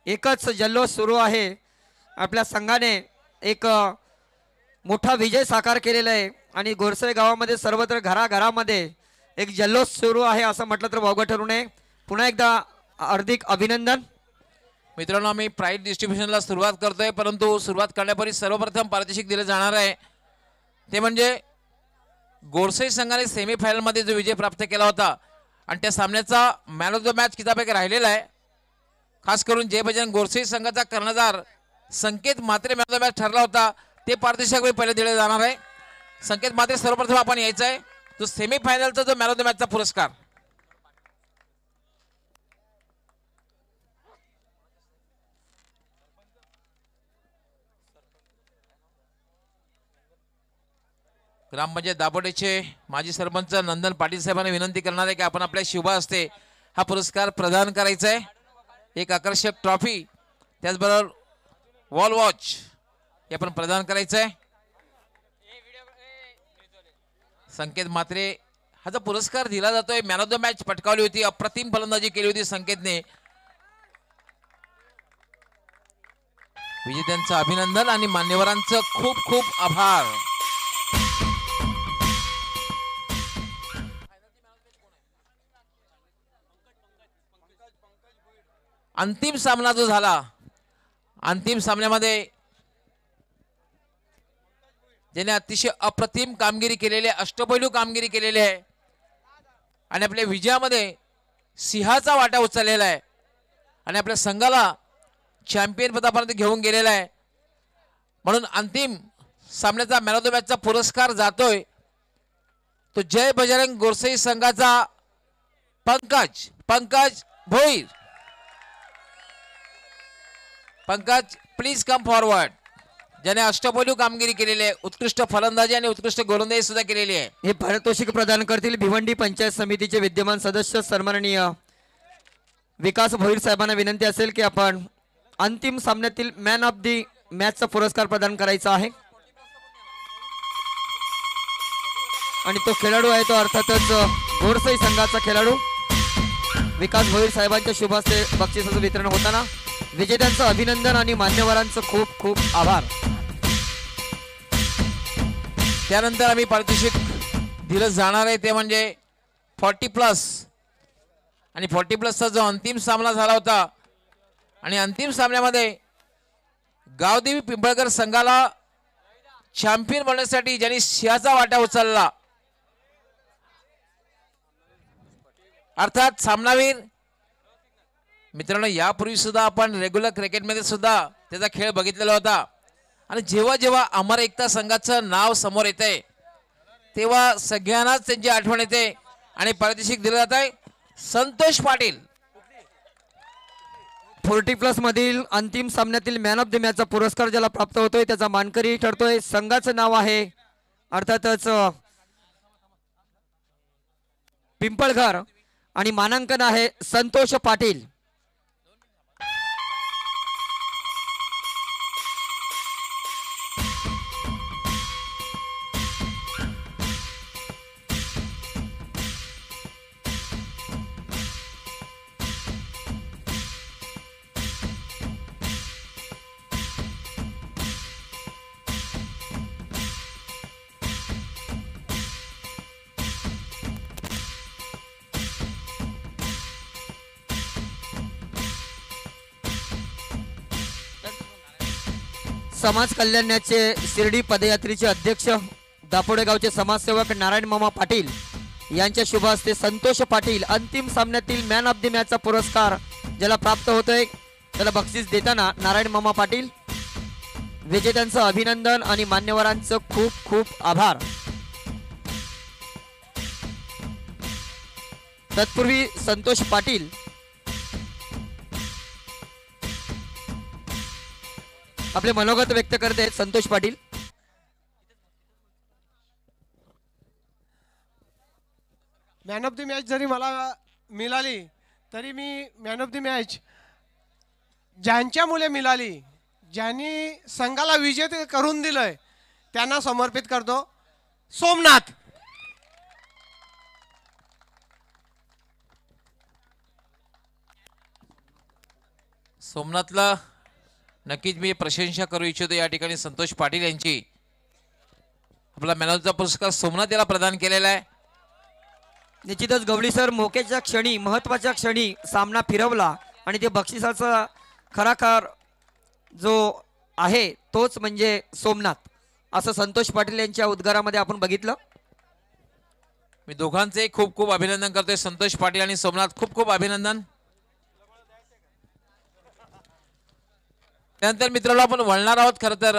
एकच जल्लोष सुरू आहे. आपल्या संघाने एक मोठा विजय साकार केलेला आहे आणि गोरसई गावामध्ये सर्वत्र घराघरामध्ये एक जल्लोष सुरू आहे असं म्हटलं तर वावगं ठरू नये. पुन्हा एकदा हार्दिक अभिनंदन. मित्रांनो, आम्ही प्राइज डिस्ट्रीब्युशनला सुरुवात करतोय, परंतु सुरुवात करण्यापूर्वी सर्वप्रथम पारितोषिक दिले जाणार आहे ते म्हणजे गोरसई संघाने सेमीफायनलमध्ये जो विजय प्राप्त केला होता आणि त्या सामन्याचा मॅन ऑफ द मॅच किताब एक राहिलेला आहे. खास करून जय बजरंग गोरसई संघाचा कर्णधार Sanket Mhatre man of the match ठरला होता, ते पारितोषिक पहिले दिले जाणार आहे. संकेत म्हात्रे सर्वप्रथम आपण यायचं आहे, तो सेमीफायनलचा जो मॅन ऑफ द मॅचचा पुरस्कार. ग्रामपंचायत दापोडेचे माजी सरपंच नंदन पाटील साहेबांना विनंती करणार आहे की आपण आपल्या शुभ हस्ते हा पुरस्कार प्रदान करायचा आहे. एक आकर्षक ट्रॉफी, त्याचबरोबर वॉल वॉच हे आपण प्रदान करायचं आहे. संकेत म्हात्रे हा जो पुरस्कार दिला जातोय, मॅन ऑफ द मॅच पटकावली होती, अप्रतिम फलंदाजी केली होती संकेतने. विजेत्यांचं अभिनंदन आणि मान्यवरांचं खूप खूप आभार. अंतिम सामना जो झाला, अंतिम सामन्यामध्ये ज्याने अतिशय अप्रतिम कामगिरी केलेली आहे, अष्टपैलू कामगिरी केलेली आहे आणि आपल्या विजयामध्ये सिंहाचा वाटा उचललेला आहे आणि आपल्या संघाला चॅम्पियन पदापर्यंत घेऊन गेलेला आहे. म्हणून अंतिम सामन्याचा मॅन ऑफ द मॅचचा पुरस्कार जातोय तो जय बजरंग गोरसई संघाचा Pankaj Bhoir. Pankaj please come forward. ज्याने अष्टपैलू कामगिरी केलेली आहे, उत्कृष्ट फलंदाजी आणि उत्कृष्ट गोलंदाजी सुद्धा केलेली आहे. हे पारितोषिक प्रदान करतील भिवंडी पंचायत समितीचे विद्यमान सदस्य सन्माननीय विकास भोईर साहेबांना विनंती असेल की आपण अंतिम सामन्यातील मॅन ऑफ दी मॅचचा पुरस्कार प्रदान करायचा आहे आणि तो खेळाडू आहे तो अर्थातच गोरसई संघाचा खेळाडू विकास भोईर साहेबांच्या शुभ हस्ते बक्षिसाचं वितरण होताना विजेत्यांचं अभिनंदन आणि मान्यवरांचं खूप खूप आभार. त्यानंतर आम्ही पारितोषिक दिलं जाणार आहे ते म्हणजे 40+ आणि 40+चा जो अंतिम सामना झाला होता आणि अंतिम सामन्यामध्ये गावदेवी पिंपळकर संघाला चॅम्पियन बनण्यासाठी ज्यांनी सिंहाचा वाटा उचलला अर्थात सामनावीर मित्रांनो, यापूर्वी सुद्धा आपण रेग्युलर क्रिकेटमध्ये सुद्धा त्याचा खेळ बघितलेला होता आणि जेव्हा जेव्हा अमर एकता संघाचं नाव समोर येते तेव्हा सगळ्यांनाच त्यांची आठवण येते आणि पारितोषिक दिलं जात आहे संतोष पाटील. 40+ मधील अंतिम सामन्यातील मॅन ऑफ द मॅचचा पुरस्कार ज्याला प्राप्त होतोय त्याचा मानकरी ठरतोय संघाचं नाव आहे अर्थातच पिंपळघर आणि मानांकन आहे संतोष पाटील. समाज कल्याणाचे शिर्डी पदयात्रेचे अध्यक्ष दापोडे गावचे समाजसेवक नारायण मामा पाटील यांच्या शुभ हस्ते संतोष पाटील अंतिम सामन्यातील मॅन ऑफ द मॅचचा पुरस्कार ज्याला प्राप्त होतोय त्याला बक्षीस देताना नारायण मामा पाटील विजेत्यांचं अभिनंदन आणि मान्यवरांचं खूप खूप आभार. तत्पूर्वी संतोष पाटील आपले मनोगत व्यक्त करत आहेत. Santosh Patil. Man of the match जरी मला मिळाली तरी मी मॅन ऑफ द मॅच ज्यांच्यामुळे मिळाली, ज्यांनी संघाला विजेते करून दिलंय त्यांना समर्पित करतो. सोमनाथ. सोमनाथला नक्कीच मी प्रशंसा करू इच्छितो या ठिकाणी संतोष पाटील यांची. आपला मॅन ऑफ द पुरस्कार सोमनाथ याला प्रदान केलेला आहे. निश्चितच गवळी सर मोक्याच्या क्षणी महत्वाच्या क्षणी सामना फिरवला आणि ते बक्षिसाचा खराखर जो आहे तोच म्हणजे सोमनाथ असं संतोष पाटील यांच्या उद्गारामध्ये आपण बघितलं. मी दोघांचे खूप खूप अभिनंदन करतोय. संतोष पाटील आणि सोमनाथ खूप खूप अभिनंदन. त्यानंतर मित्रांनो आपण वळणार आहोत खरं तर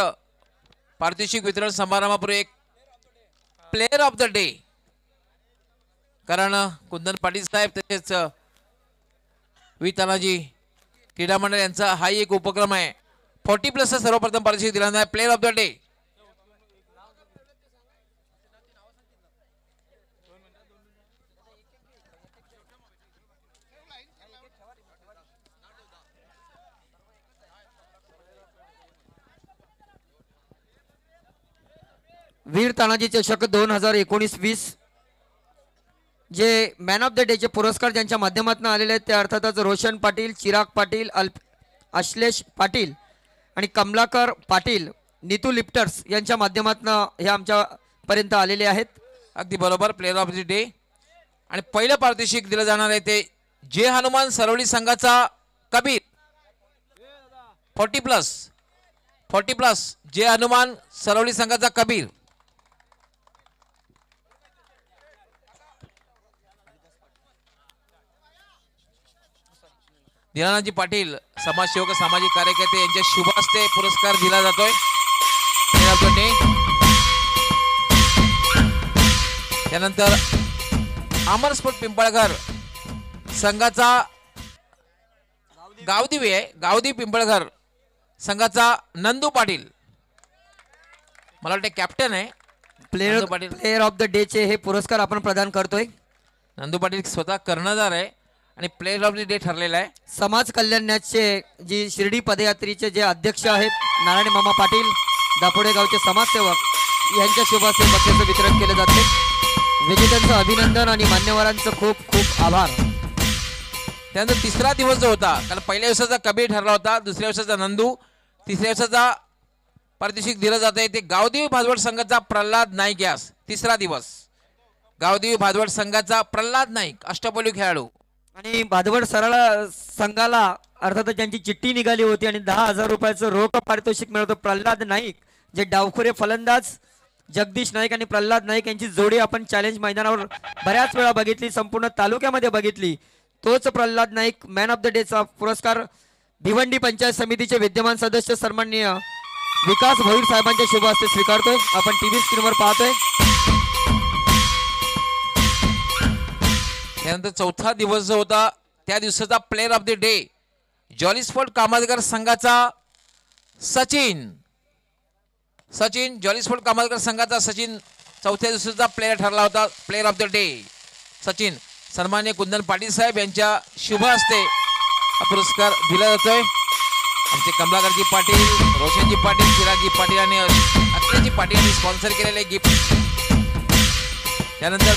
पारितोषिक वितरण समारंभापूर्वी एक प्लेअर ऑफ द डे, कारण कुंदन पाटील साहेब तसेच वी तानाजी क्रीडा मंडळ यांचा हाही एक उपक्रम आहे. 40+ सर्वप्रथम पारितोषिक दिला जाणार प्लेअर ऑफ द डे. वीर तानाजी चषक 2019-20 जे मॅन ऑफ द डेचे पुरस्कार ज्यांच्या माध्यमातून आलेले आहेत ते अर्थातच रोशन पाटील, चिराग पाटील, अश्लेष पाटील आणि कमलाकर पाटील नीतू लिफ्टर्स यांच्या माध्यमातून हे आमच्यापर्यंत आलेले आहेत. अगदी बरोबर. प्लेअर ऑफ द डे आणि पहिलं पारितोषिक दिलं जाणार आहे ते जे हनुमान सरवली संघाचा कबीर 40+ जे हनुमान सरवली संघाचा कबीर. दिनानाथजी पाटील समाजसेवक सामाजिक कार्यकर्ते यांच्या शुभ हस्ते पुरस्कार दिला जातोय. त्यानंतर अमर स्पोर्ट पिंपळघर संघाचा गावदेवी आहे. गावदेवी पिंपळघर संघाचा नंदू पाटील, मला वाटतं कॅप्टन आहे. प्लेयर ऑफ द डे चे हे पुरस्कार आपण प्रदान करतोय. नंदू पाटील स्वतः कर्णधार आहे आणि प्लेयर ऑफ द डे ठरलेला आहे. समाज कल्याणाचे जी शिर्डी पदयात्रेचे जे अध्यक्ष आहेत नारायण मामा पाटील दापोडे गावचे समाजसेवक यांच्या शुभ हस्ते बक्षिसाचं वितरण केले जाते. विजेत्यांचं अभिनंदन आणि मान्यवरांचं खूप खूप आभार. त्यानंतर तिसरा दिवस जो होता, कारण पहिल्या दिवसाचा कबीर ठरला होता, दुसऱ्या दिवसाचा नंदू, तिसऱ्या दिवसाचा पारितोषिक दिलं जात आहे ते गावदेवी भाजवड संघाचा प्रल्हाद नाईक यास. तिसरा दिवस गावदेवी भाजवड संघाचा प्रल्हाद नाईक अष्टपैलू खेळाडू. आणि भादवड सरळ संघाला अर्थातच ज्यांची चिठ्ठी निघाली होती आणि 10,000 रुपयाचं रोख पारितोषिक मिळवतो प्रल्हाद नाईक, जे डावखुरे फलंदाज जगदीश नाईक आणि प्रल्हाद नाईक यांची जोडी आपण चॅलेंज मैदानावर बऱ्याच वेळा बघितली, संपूर्ण तालुक्यामध्ये बघितली. तोच Pralhad Naik man of the डेचा पुरस्कार भिवंडी पंचायत समितीचे विद्यमान सदस्य सन्माननीय विकास भोईर साहेबांच्या शुभ हस्ते स्वीकारतोय. आपण टीव्ही स्क्रीनवर पाहतोय. त्यानंतर चौथा दिवस जो होता त्या दिवसाचा player of the day jolly sport Kamatghar संघाचा सचिन. जॉली स्पोर्ट कामतगर संघाचा सचिन चौथ्या दिवसाचा प्लेअर ठरला होता. Player of the day Sachin. सन्माननीय कुंदन पाटील साहेब यांच्या शुभ हस्ते हा पुरस्कार दिला जातोय. आमचे कमलाकरजी पाटील, रोशनजी पाटील, चिरागजी पाटील आणि अखिलजी पाटील यांनी स्पॉन्सर केलेले गिफ्ट. त्यानंतर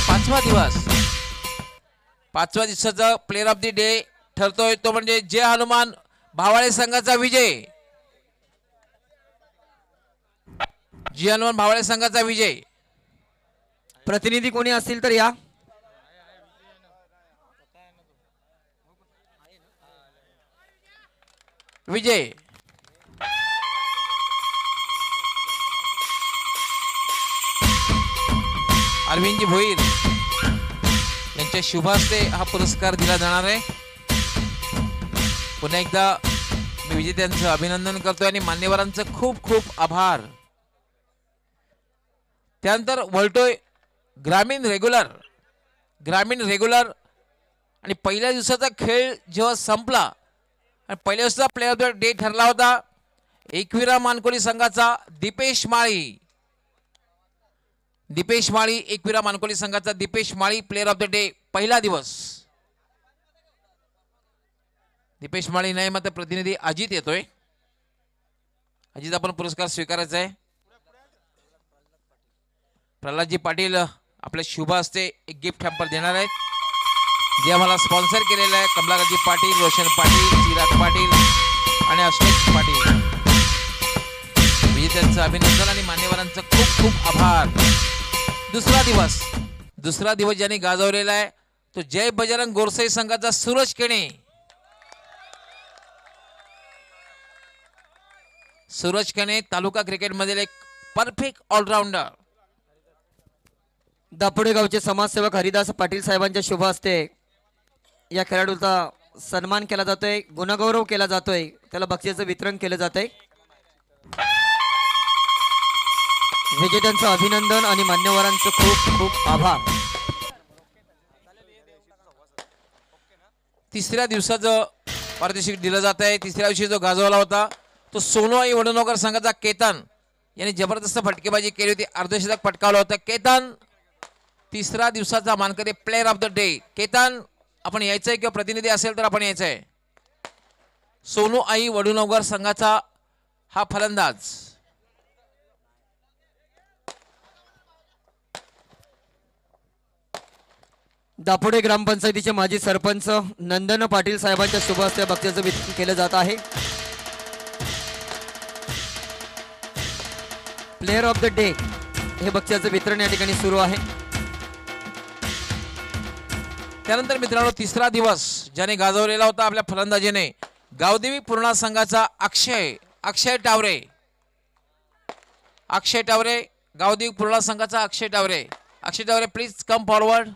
पाचवा दिवसाचा प्लेअर ऑफ द डे ठरतोय तो म्हणजे जे हनुमान भावाळे संघाचा विजय. जे हनुमान भावाळे संघाचा विजय. प्रतिनिधी कोणी असतील तर या. विजय अरविंदजी भोईर यांच्या शुभ हस्ते हा पुरस्कार दिला जाणार आहे. पुन्हा एकदा मी विजेत्यांचं अभिनंदन करतोय आणि मान्यवरांचं खूप खूप आभार. त्यानंतर वळतोय ग्रामीण रेग्युलर आणि पहिल्या दिवसाचा खेळ जेव्हा संपला आणि पहिल्या दिवसाचा प्लेअर ऑफ द डे ठरला होता एकविरा मानकोली संघाचा दीपेश माळी. एकविरा मानकोली संघाचा दीपेश माळी प्लेअर ऑफ द डे पहिला दिवस. दीपेश माळी नाही मात्र प्रतिनिधी अजित येतोय. अजित आपण पुरस्कार स्वीकारायचा आहे. प्रल्हादजी पाटील आपल्या शुभ हस्ते एक गिफ्ट हॅम्पर देणार आहेत जे आम्हाला स्पॉन्सर केलेलं आहे. कमलाकरजी पाटील, रोशन पाटील, चिराग पाटील आणि अशोक पाटील. विजेत्यांचं अभिनंदन आणि मान्यवरांचं खूप खूप आभार. दुसरा दिवस ज्यांनी गाजवलेला आहे तो जय बजरंग गोरसाई संघाचा सूरज केणे तालुका क्रिकेट मधील एक परफेक्ट ऑलराऊंडर. दापोडे गावचे समाजसेवक हरिदास पाटील साहेबांच्या शुभ हस्ते या खेळाडूचा सन्मान केला जातोय, गुणगौरव केला जातोय, त्याला बक्षिसाचं वितरण केलं जातंय. विजेत्यांचं अभिनंदन आणि मान्यवरांचं खूप खूप आभार. तिसऱ्या दिवसाचं पारितोषिक दिलं जात आहे. तिसऱ्या दिवशी जो गाजवला होता तो सोनोई वडनोकर संघाचा केतन यांनी जबरदस्त फटकेबाजी केली होती, अर्धशतक फटकावलं होतं. केतन तिसरा दिवसाचा मानकरी player of the day. Ketan आपण यायचंय किंवा प्रतिनिधी असेल तर आपण यायचंय. सोनू आई वडनोकर संघाचा हा फलंदाज. दापोडे ग्रामपंचायतीचे माजी सरपंच नंदन पाटील साहेबांच्या शुभ हस्ते बक्षिसाचं वितरण केलं जात आहे. प्लेअर ऑफ द डे हे बक्षिसाचं वितरण या ठिकाणी सुरू आहे. त्यानंतर मित्रांनो तिसरा दिवस ज्याने गाजवलेला होता आपल्या फलंदाजीने गावदेवी पूर्णा संघाचा अक्षय टावरे गावदेवी पूर्णा संघाचा अक्षय टावरे प्लीज कम फॉरवर्ड.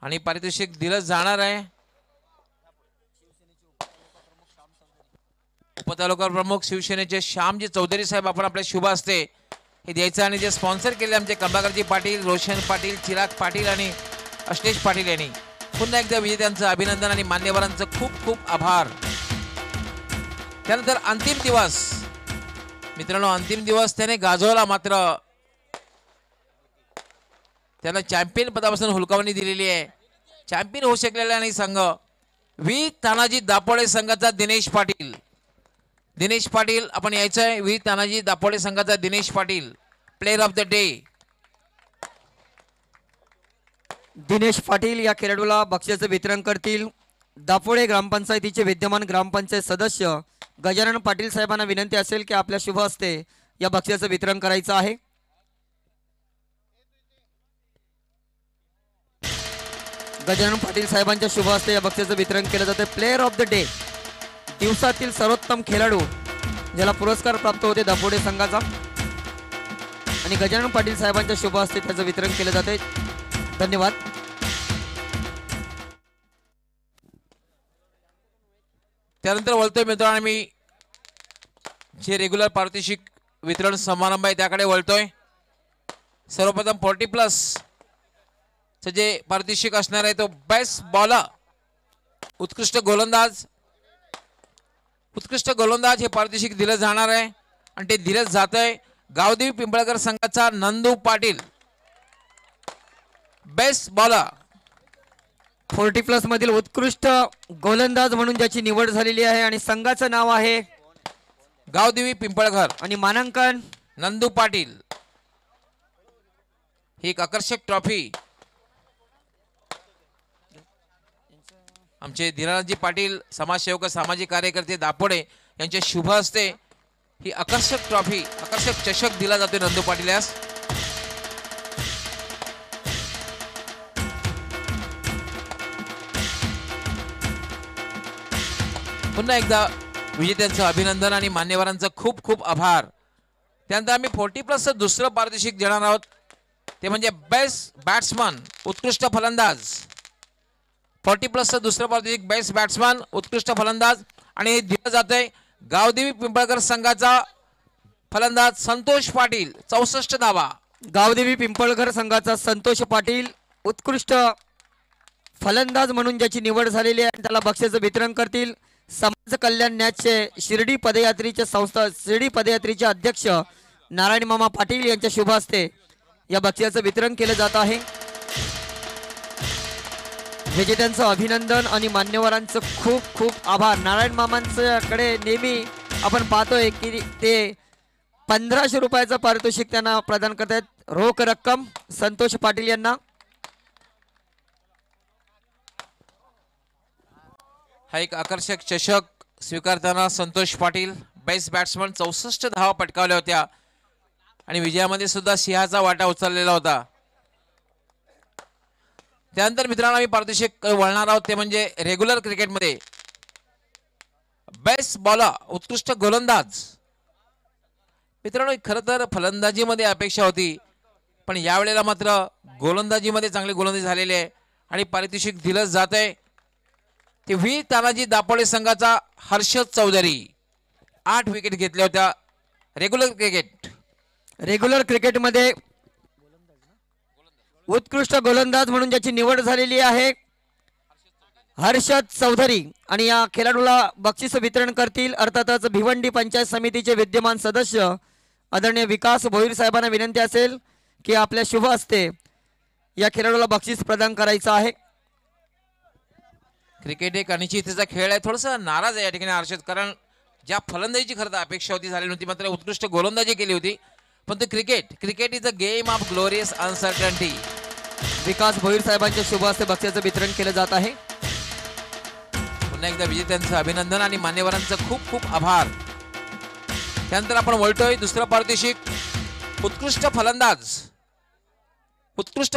आणि पारितोषिक दिलं जाणार आहे. उपतालुका प्रमुख शिवसेनेचे श्यामजी चौधरी साहेब आपण आपल्या शुभ हस्ते हे द्यायचं आणि जे स्पॉन्सर केले आमचे कमलाकरजी पाटील, रोशन पाटील, चिराग पाटील आणि अश्लेष पाटील यांनी पुन्हा एकदा विजेत्यांचं अभिनंदन आणि मान्यवरांचं खूप खूप आभार. त्यानंतर अंतिम दिवस मित्रांनो, अंतिम दिवस त्याने गाजवला, मात्र त्याला चॅम्पियन पदापासून हुलकावणी दिलेली आहे. चॅम्पियन होऊ शकलेला नाही संघ व्ही तानाजी दापोडे संघाचा दिनेश पाटील आपण यायचंय. व्ही तानाजी दापोडे संघाचा Dinesh Patil player of the day. Dinesh Patil या खेळाडूला बक्षिसाचं वितरण करतील. दापोडे ग्रामपंचायतीचे विद्यमान ग्रामपंचायत सदस्य गजानन पाटील साहेबांना विनंती असेल की आपल्या शुभ हस्ते या बक्षिसाचं वितरण करायचं आहे. गजानन पाटील साहेबांच्या शुभ हस्ते या बक्षिसाचं वितरण केलं जाते. प्लेअर ऑफ द डे दिवसातील सर्वोत्तम खेळाडू ज्याला पुरस्कार प्राप्त होते दापोडे संघाचा आणि गजानन पाटील साहेबांच्या शुभ हस्ते त्याचं वितरण केलं जाते. धन्यवाद. त्यानंतर बोलतोय मित्रांनो मी जे रेग्युलर पारितोषिक वितरण समारंभ आहे त्याकडे वळतोय. सर्वप्रथम 40+ जे पारितोषिक असणार आहे तो बेस्ट बॉलर उत्कृष्ट गोलंदाज हे पारितोषिक दिलं जाणार आहे आणि ते दिलं जात आहे गावदेवी पिंपळकर संघाचा नंदू पाटील बेस्ट बॉलर. 40+ मधील उत्कृष्ट गोलंदाज म्हणून ज्याची निवड झालेली आहे आणि संघाचं नाव आहे गावदेवी पिंपळघर आणि मानांकन नंदू पाटील. ही एक आकर्षक ट्रॉफी आमचे धीराजी पाटील समाजसेवक सामाजिक कार्यकर्ते दापोडे यांच्या शुभ हस्ते ही आकर्षक ट्रॉफी आकर्षक चषक दिला जातो नंदू पाटील यास. पुन्हा एकदा विजेत्यांचं अभिनंदन आणि मान्यवरांचं खूप खूप आभार. त्यानंतर आम्ही 40+ दुसरं पारितोषिक देणार आहोत ते म्हणजे बेस्ट बॅट्समन उत्कृष्ट फलंदाज. 40+ दुसरं पारितोषिक बेस्ट बॅट्समन उत्कृष्ट फलंदाज आणि हे दिलं जातंय गावदेवी पिंपळकर संघाचा फलंदाज संतोष पाटील 64 धावा. गावदेवी पिंपळघर संघाचा संतोष पाटील उत्कृष्ट फलंदाज म्हणून ज्याची निवड झालेली आहे त्याला बक्षिसाचं वितरण करतील. समाज कल्याण न्यासचे शिर्डी पदयात्रेचे अध्यक्ष नारायण मामा पाटील यांच्या शुभ हस्ते या बक्षिसाचं वितरण केलं जात आहे. विजेत्यांचं अभिनंदन आणि मान्यवरांचं खूप खूप आभार. नारायण मामांच्याकडे नेहमी आपण पाहतोय की ते 1500 रुपयाचं पारितोषिक त्यांना प्रदान करतात रोख रक्कम संतोष पाटील यांना. हा एक आकर्षक चषक स्वीकारताना संतोष पाटील बेस्ट बॅट्समन 64 धावा पटकावल्या होत्या आणि विजयामध्ये सुद्धा सिंहाचा वाटा उचललेला होता. त्यानंतर मित्रांनो आम्ही पारितोषिक वळणार आहोत ते म्हणजे रेग्युलर क्रिकेटमध्ये बेस्ट बॉलर उत्कृष्ट गोलंदाज. मित्रांनो खरं तर फलंदाजीमध्ये अपेक्षा होती पण यावेळेला मात्र गोलंदाजीमध्ये चांगली गोलंदाजी झालेली आहे आणि पारितोषिक दिलं जात आहे ते व्ही तानाजी दापोडे संघाचा हर्षद चौधरी. 8 विकेट घेतल्या होत्या रेग्युलर क्रिकेटमध्ये उत्कृष्ट गोलंदाज म्हणून ज्याची निवड झालेली आहे हर्षद चौधरी आणि या खेळाडूला बक्षीस वितरण करतील अर्थातच भिवंडी पंचायत समितीचे विद्यमान सदस्य आदरणीय विकास भोईर साहेबांना विनंती असेल की आपल्या शुभ हस्ते या खेळाडूला बक्षीस प्रदान करायचं आहे. क्रिकेट एक अनिश्चिततेचा खेळ आहे. थोडंसं नाराज आहे या ठिकाणी हर्षद कारण ज्या फलंदाजीची खरं तर अपेक्षा होती झाली नव्हती मात्र उत्कृष्ट गोलंदाजी केली होती पण ते cricket is a game of glorious uncertainty. Vikas Bhoir साहेबांच्या शुभ हस्ते बक्षिसाचं वितरण केलं जात आहे. पुन्हा एकदा विजेत्यांचं अभिनंदन आणि मान्यवरांचं खूप खूप आभार. त्यानंतर आपण वळतोय दुसरा पारितोषिक उत्कृष्ट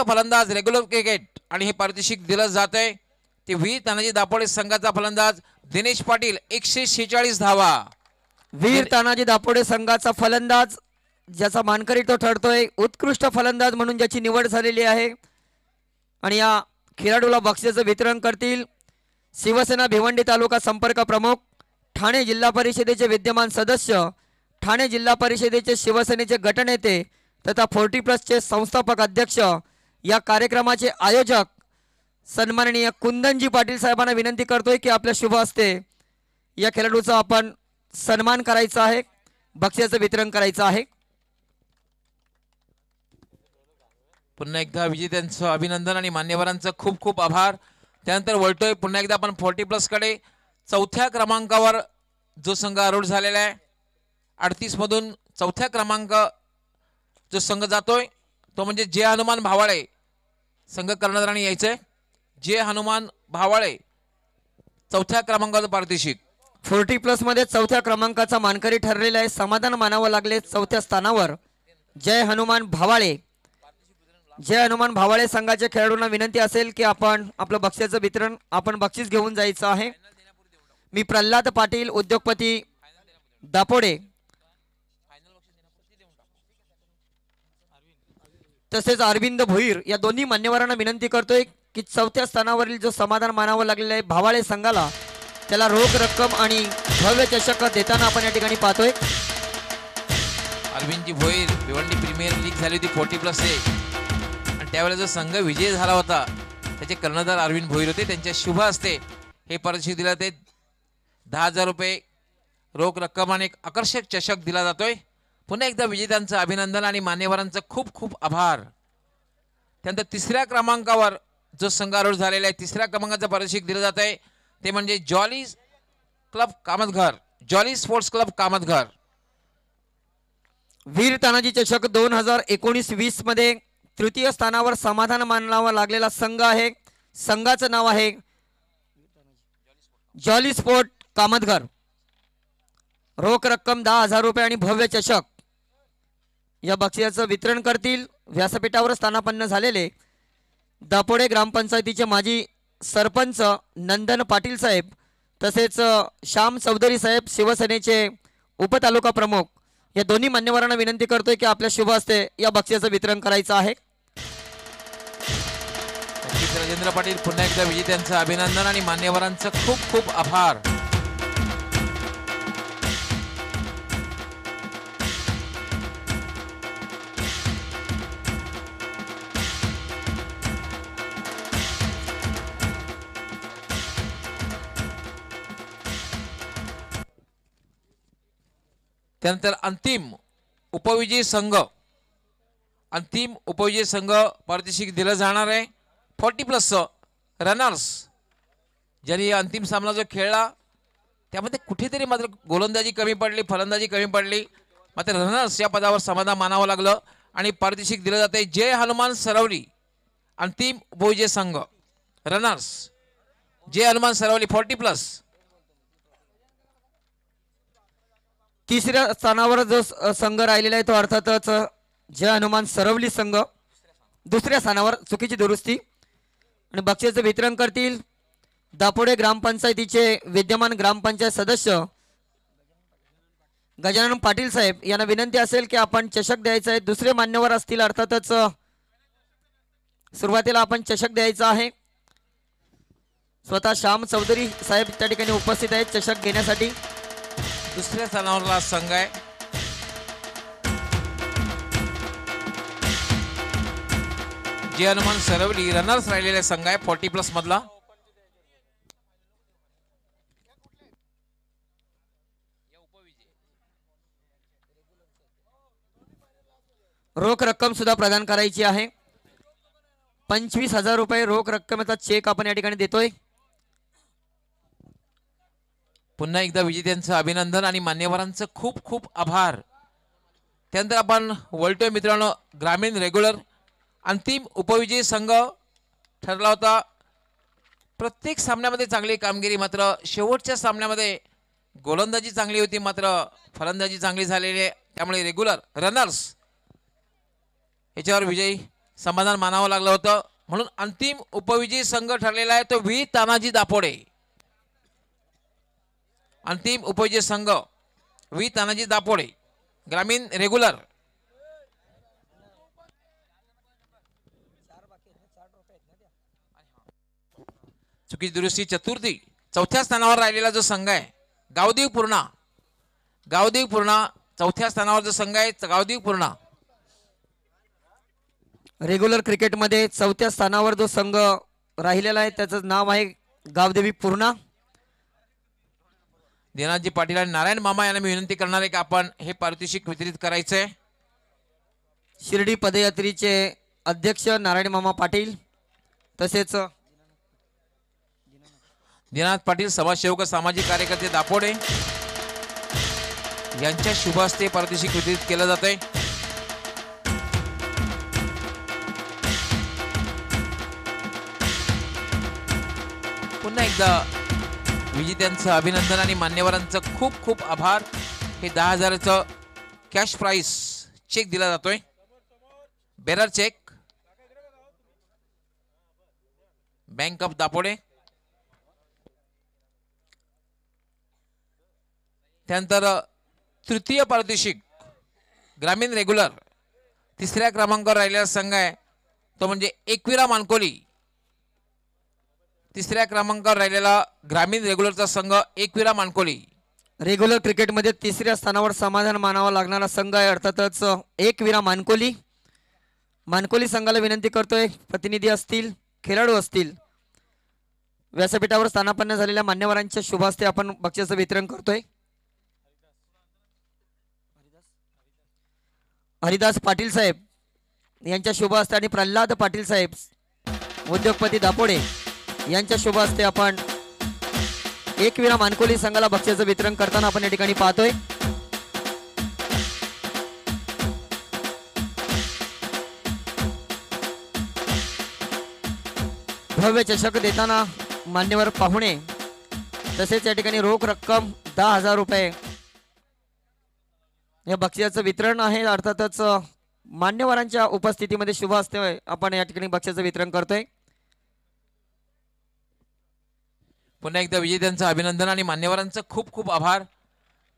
फलंदाज रेग्युलर क्रिकेट आणि हे पारितोषिक दिलं जात आहे ते वीर तानाजी दापोडे संघाचा फलंदाज दिनेश पाटील 146 धावा. वीर तानाजी दापोडे संघाचा फलंदाज ज्याचा मानकरी तो ठरतोय उत्कृष्ट फलंदाज म्हणून ज्याची निवड झालेली आहे आणि या खेळाडूला बक्षिसाचं वितरण करतील शिवसेना भिवंडी तालुका संपर्क प्रमुख, ठाणे जिल्हा परिषदेचे विद्यमान सदस्य, ठाणे जिल्हा परिषदेचे शिवसेनेचे गटनेते तथा 40+ संस्थापक अध्यक्ष, या कार्यक्रमाचे आयोजक सन्माननीय कुंदनजी पाटील साहेबांना विनंती करतोय की आपल्या शुभ हस्ते या खेळाडूचा आपण सन्मान करायचा आहे, बक्षिसाचं वितरण करायचं आहे. पुन्हा एकदा विजेत्यांचं अभिनंदन आणि मान्यवरांचं खूप खूप आभार. त्यानंतर वळतोय पुन्हा एकदा आपण 40+ कडे. चौथ्या क्रमांकावर जो संघ आरूढ झालेला आहे 38 मधून चौथ्या क्रमांक जो संघ जातोय तो म्हणजे जे हनुमान भावाळे संघ कर्णधाराने यायचंय. जे हनुमान भावाळे चौथ्या क्रमांकाचं पारितोषिक. 40+ मध्ये चौथ्या क्रमांकाचा मानकरी ठरलेला आहे. समाधान मानावं लागले चौथ्या स्थानावर जय हनुमान भावाळे. जय हनुमान भावाळे संघाच्या खेळाडूंना विनंती असेल की आपण आपलं बक्षिसाचं वितरण आपण बक्षीस घेऊन जायचं आहे. मी प्रल्हाद पाटील उद्योगपती दापोडे तसेच अरविंद भोईर या दोन्ही मान्यवरांना विनंती करतोय की चौथ्या स्थानावरील जो समाधान मानावं लागलेलं आहे भावाळे संघाला त्याला रोख रक्कम आणि भव्य चषक देताना आपण या ठिकाणी पाहतोय. अरविंदजी भोईर भिवंडी प्रीमियर लीग झाली होती 40+ आणि त्यावेळेला जो संघ विजय झाला होता त्याचे कर्णधार अरविंद भोईर होते. त्यांच्या शुभ हस्ते हे पारितोषिक दिलं ते 10,000 रुपये रोख रक्कम आणि एक आकर्षक चषक दिला जातोय. पुन्हा एकदा विजेत्यांचं अभिनंदन आणि मान्यवरांचं खूप खूप आभार. त्यानंतर तिसऱ्या क्रमांकावर जो संघ आरूढ झालेला आहे तिसऱ्या क्रमांकाचं पारितोषिक दिलं जात आहे ते म्हणजे jolly club Kamatghar, jolly sports club Kamatghar. Veer Tanaji चषक 2019-20 मध्ये तृतीय स्थानावर समाधान मानावं लागलेला संघ आहे. संघाचं नाव आहे जॉली स्पोर्ट कामतघर. रोख रक्कम 10,000 रुपये आणि भव्य चषक या बक्षिसाचं वितरण करतील व्यासपीठावर स्थानापन्न झालेले दापोडे ग्रामपंचायतीचे माजी सरपंच नंदन पाटील साहेब तसेच श्याम चौधरी साहेब शिवसेनेचे उपतालुका प्रमुख. या दोन्ही मान्यवरांना विनंती करतोय की आपल्या शुभ हस्ते या बक्षिसाचं वितरण करायचं आहे. राजेंद्र पाटील पुन्हा एकदा विजेत्यांचं अभिनंदन आणि मान्यवरांचं खूप खूप आभार. त्यानंतर अंतिम उपविजयी संघ पारितोषिक दिलं जाणार आहे 40+ रनर्स ज्यांनी अंतिम सामना जो खेळला त्यामध्ये कुठेतरी मात्र गोलंदाजी कमी पडली, फलंदाजी कमी पडली, मात्र रनर्स या पदावर समाधान मानावं लागलं आणि पारितोषिक दिलं जाते जय हनुमान सरवली अंतिम उपविजयी संघ रनर्स जय हनुमान सरवली 40+. तिसऱ्या स्थानावर जो संघ राहिलेला आहे तो अर्थातच जय हनुमान सरवली संघ. दुसऱ्या स्थानावर चुकीची दुरुस्ती आणि बक्षिसाचं वितरण करतील दापोडे ग्रामपंचायतीचे विद्यमान ग्रामपंचायत सदस्य गजानन पाटील साहेब. यांना विनंती असेल की आपण चषक द्यायचा आहे. दुसरे मान्यवर असतील अर्थातच सुरुवातीला आपण चषक द्यायचा आहे. स्वतः श्याम चौधरी साहेब त्या ठिकाणी उपस्थित आहेत चषक घेण्यासाठी. दुसऱ्या स्थानावरला संघ आहे जय हनुमान सरवली रनर्स राहिलेला संघ आहे 40+ मधला. रोख रक्कम सुद्धा प्रदान करायची आहे. 25,000 रुपये रोख रक्कमेचा चेक आपण या ठिकाणी देतोय. पुन्हा एकदा विजेत्यांचं अभिनंदन आणि मान्यवरांचं खूप खूप आभार. त्यानंतर आपण वळतोय मित्रांनो ग्रामीण रेग्युलर अंतिम उपविजयी संघ ठरला होता. प्रत्येक सामन्यामध्ये चांगली कामगिरी, मात्र शेवटच्या सामन्यामध्ये गोलंदाजी चांगली होती मात्र फलंदाजी चांगली झालेली आहे, त्यामुळे रेग्युलर रनर्स याच्यावर विजयी समाधान मानावं लागलं होतं. म्हणून अंतिम उपविजयी संघ ठरलेला आहे तो व्ही तानाजी दापोडे. अंतिम उपविजयी संघ व्ही तानाजी दापोडे ग्रामीण रेग्युलर. चुकीची दुरुस्ती चतुर्थी. चौथ्या स्थानावर राहिलेला जो संघ आहे गावदेव पूर्णा. गावदेव पूर्णा चौथ्या स्थानावर जो संघ आहे गावदेव पूर्णा. रेग्युलर क्रिकेटमध्ये चौथ्या स्थानावर जो संघ राहिलेला आहे त्याचं नाव आहे गावदेवी पूर्णा. दिनाजी पाटील आणि नारायण मामा यांना मी विनंती करणार आहे की आपण हे पारितोषिक वितरित करायचंय. शिर्डी पदयात्रेचे अध्यक्ष नारायण मामा पाटील तसेच दिनाथ पाटील समाजसेवक सामाजिक कार्यकर्ते दापोडे यांच्या शुभ हस्ते पारितोषिक वितरित केलं जात आहे. पुन्हा एकदा विजेत्यांचं अभिनंदन आणि मान्यवरांचं खूप खूप आभार. हे 10,000चं कॅश प्राइस चेक दिला जातोय. Bearer cheque bank of Dapode. त्यानंतर तृतीय पारितोषिक ग्रामीण रेग्युलर तिसऱ्या क्रमांकावर राहिलेला संघ आहे तो म्हणजे एकविरा मानकोली. तिसऱ्या क्रमांकावर राहिलेला ग्रामीण रेग्युलरचा संघ एकविरा मानकोली. रेग्युलर क्रिकेटमध्ये तिसऱ्या स्थानावर समाधान मानावा लागणारा संघ आहे अर्थातच एकविरा मानकोली. मानकोली संघाला विनंती करतोय प्रतिनिधी असतील खेळाडू असतील व्यासपीठावर स्थानापन्न झालेल्या मान्यवरांच्या शुभ हस्ते आपण बक्षिसाचं वितरण करतोय. हरिदास पाटील साहेब यांच्या शुभ हस्ते आणि प्रल्हाद पाटील साहेब उद्योगपती दापोडे यांच्या शुभ हस्ते आपण एकविरा मानकोली संघाला बक्षिसाचं वितरण करताना आपण या ठिकाणी पाहतोय. भव्य चषक देताना मान्यवर पाहुणे तसेच या ठिकाणी रोख रक्कम 10,000 रुपये या बक्षिसाचं वितरण आहे. अर्थातच मान्यवरांच्या उपस्थितीमध्ये शुभ हस्ते आपण या ठिकाणी बक्षिसाचं वितरण करतोय. पुन्हा एकदा विजेत्यांचं अभिनंदन आणि मान्यवरांचं खूप खूप आभार.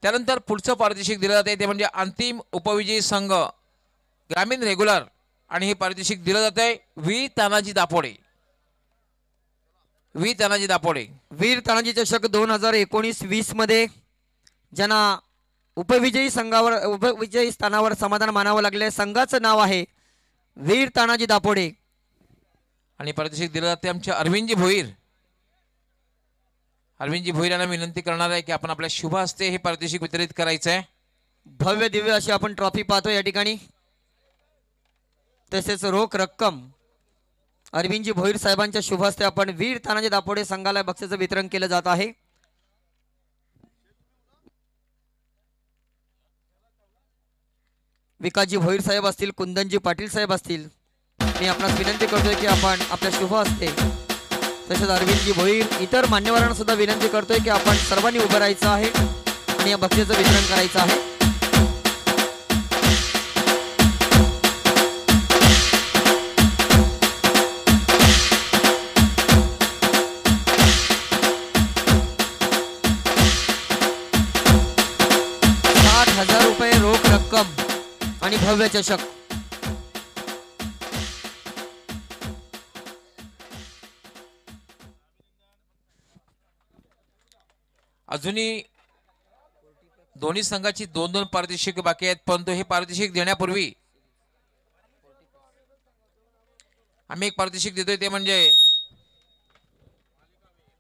त्यानंतर पुढचं पारितोषिक दिलं जाते ते म्हणजे अंतिम उपविजयी संघ ग्रामीण रेग्युलर आणि हे पारितोषिक दिलं जात आहे व्ही तानाजी दापोडे. व्ही तानाजी दापोडे वीर तानाजी चषक 2019-20 मध्ये ज्यांना उपविजयी संघावर उपविजयी स्थानावर समाधान मानावं लागले संघाचं नाव आहे वीर तानाजी दापोडे. आणि पारितोषिक दिलं जाते आमच्या अरविंदजी भोईर. अरविंदजी भोईर यांना विनंती करणार आहे की आपण आपल्या शुभ हस्ते हे पारितोषिक वितरित करायचं आहे. भव्य दिव्य अशी आपण ट्रॉफी पाहतो या ठिकाणी तसेच रोख रक्कम अरविंदजी भोईर साहेबांच्या शुभ हस्ते आपण वीर तानाजी दापोडे संघाला बक्षिसाचं वितरण केलं जात आहे. विकासजी भोईर साहेब असतील कुंदनजी पाटील साहेब असतील मी आपणास विनंती करतोय की आपण आपल्या शुभ हस्ते तसेच अरविंदजी भोईर इतर मान्यवरांना सुद्धा विनंती करतोय की आपण सर्वांनी उभं राहायचं आहे आणि या बक्षिसाचं वितरण करायचं आहे. ₹60,000 रोख रक्कम आणि भव्य चषक. अजूनही दोन्ही संघाची 2-2 पारितोषिक बाकी आहेत परंतु हे पारितोषिक देण्यापूर्वी आम्ही एक पारितोषिक देतोय ते म्हणजे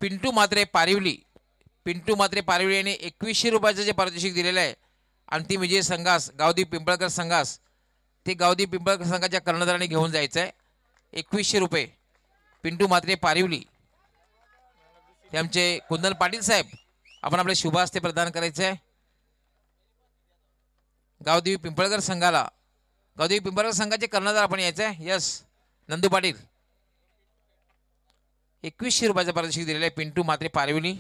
पिंटू मात्रे पारिवली. पिंटू मात्रे पारिवली यांनी 2100 रुपयाचं जे पारितोषिक दिलेलं आहे अंतिम विजय संघास गावदेव पिंपळकर संघास ते गावदेव पिंपळकर संघाच्या कर्णधाराने घेऊन जायचं आहे. 2100 रुपये पिंटू मात्रे पारिवली ते आमचे कुंदन पाटील साहेब आपण आपले शुभ हस्ते प्रदान करायचे आहे. गावदेवी पिंपळकर संघाला गावदेवी पिंपळकर संघाचे कर्णधार आपण यायचं आहे. यस नंदू पाटील 2100 रुपयाचं पारितोषिक दिलेलं आहे पिंटू मात्रे पारिवली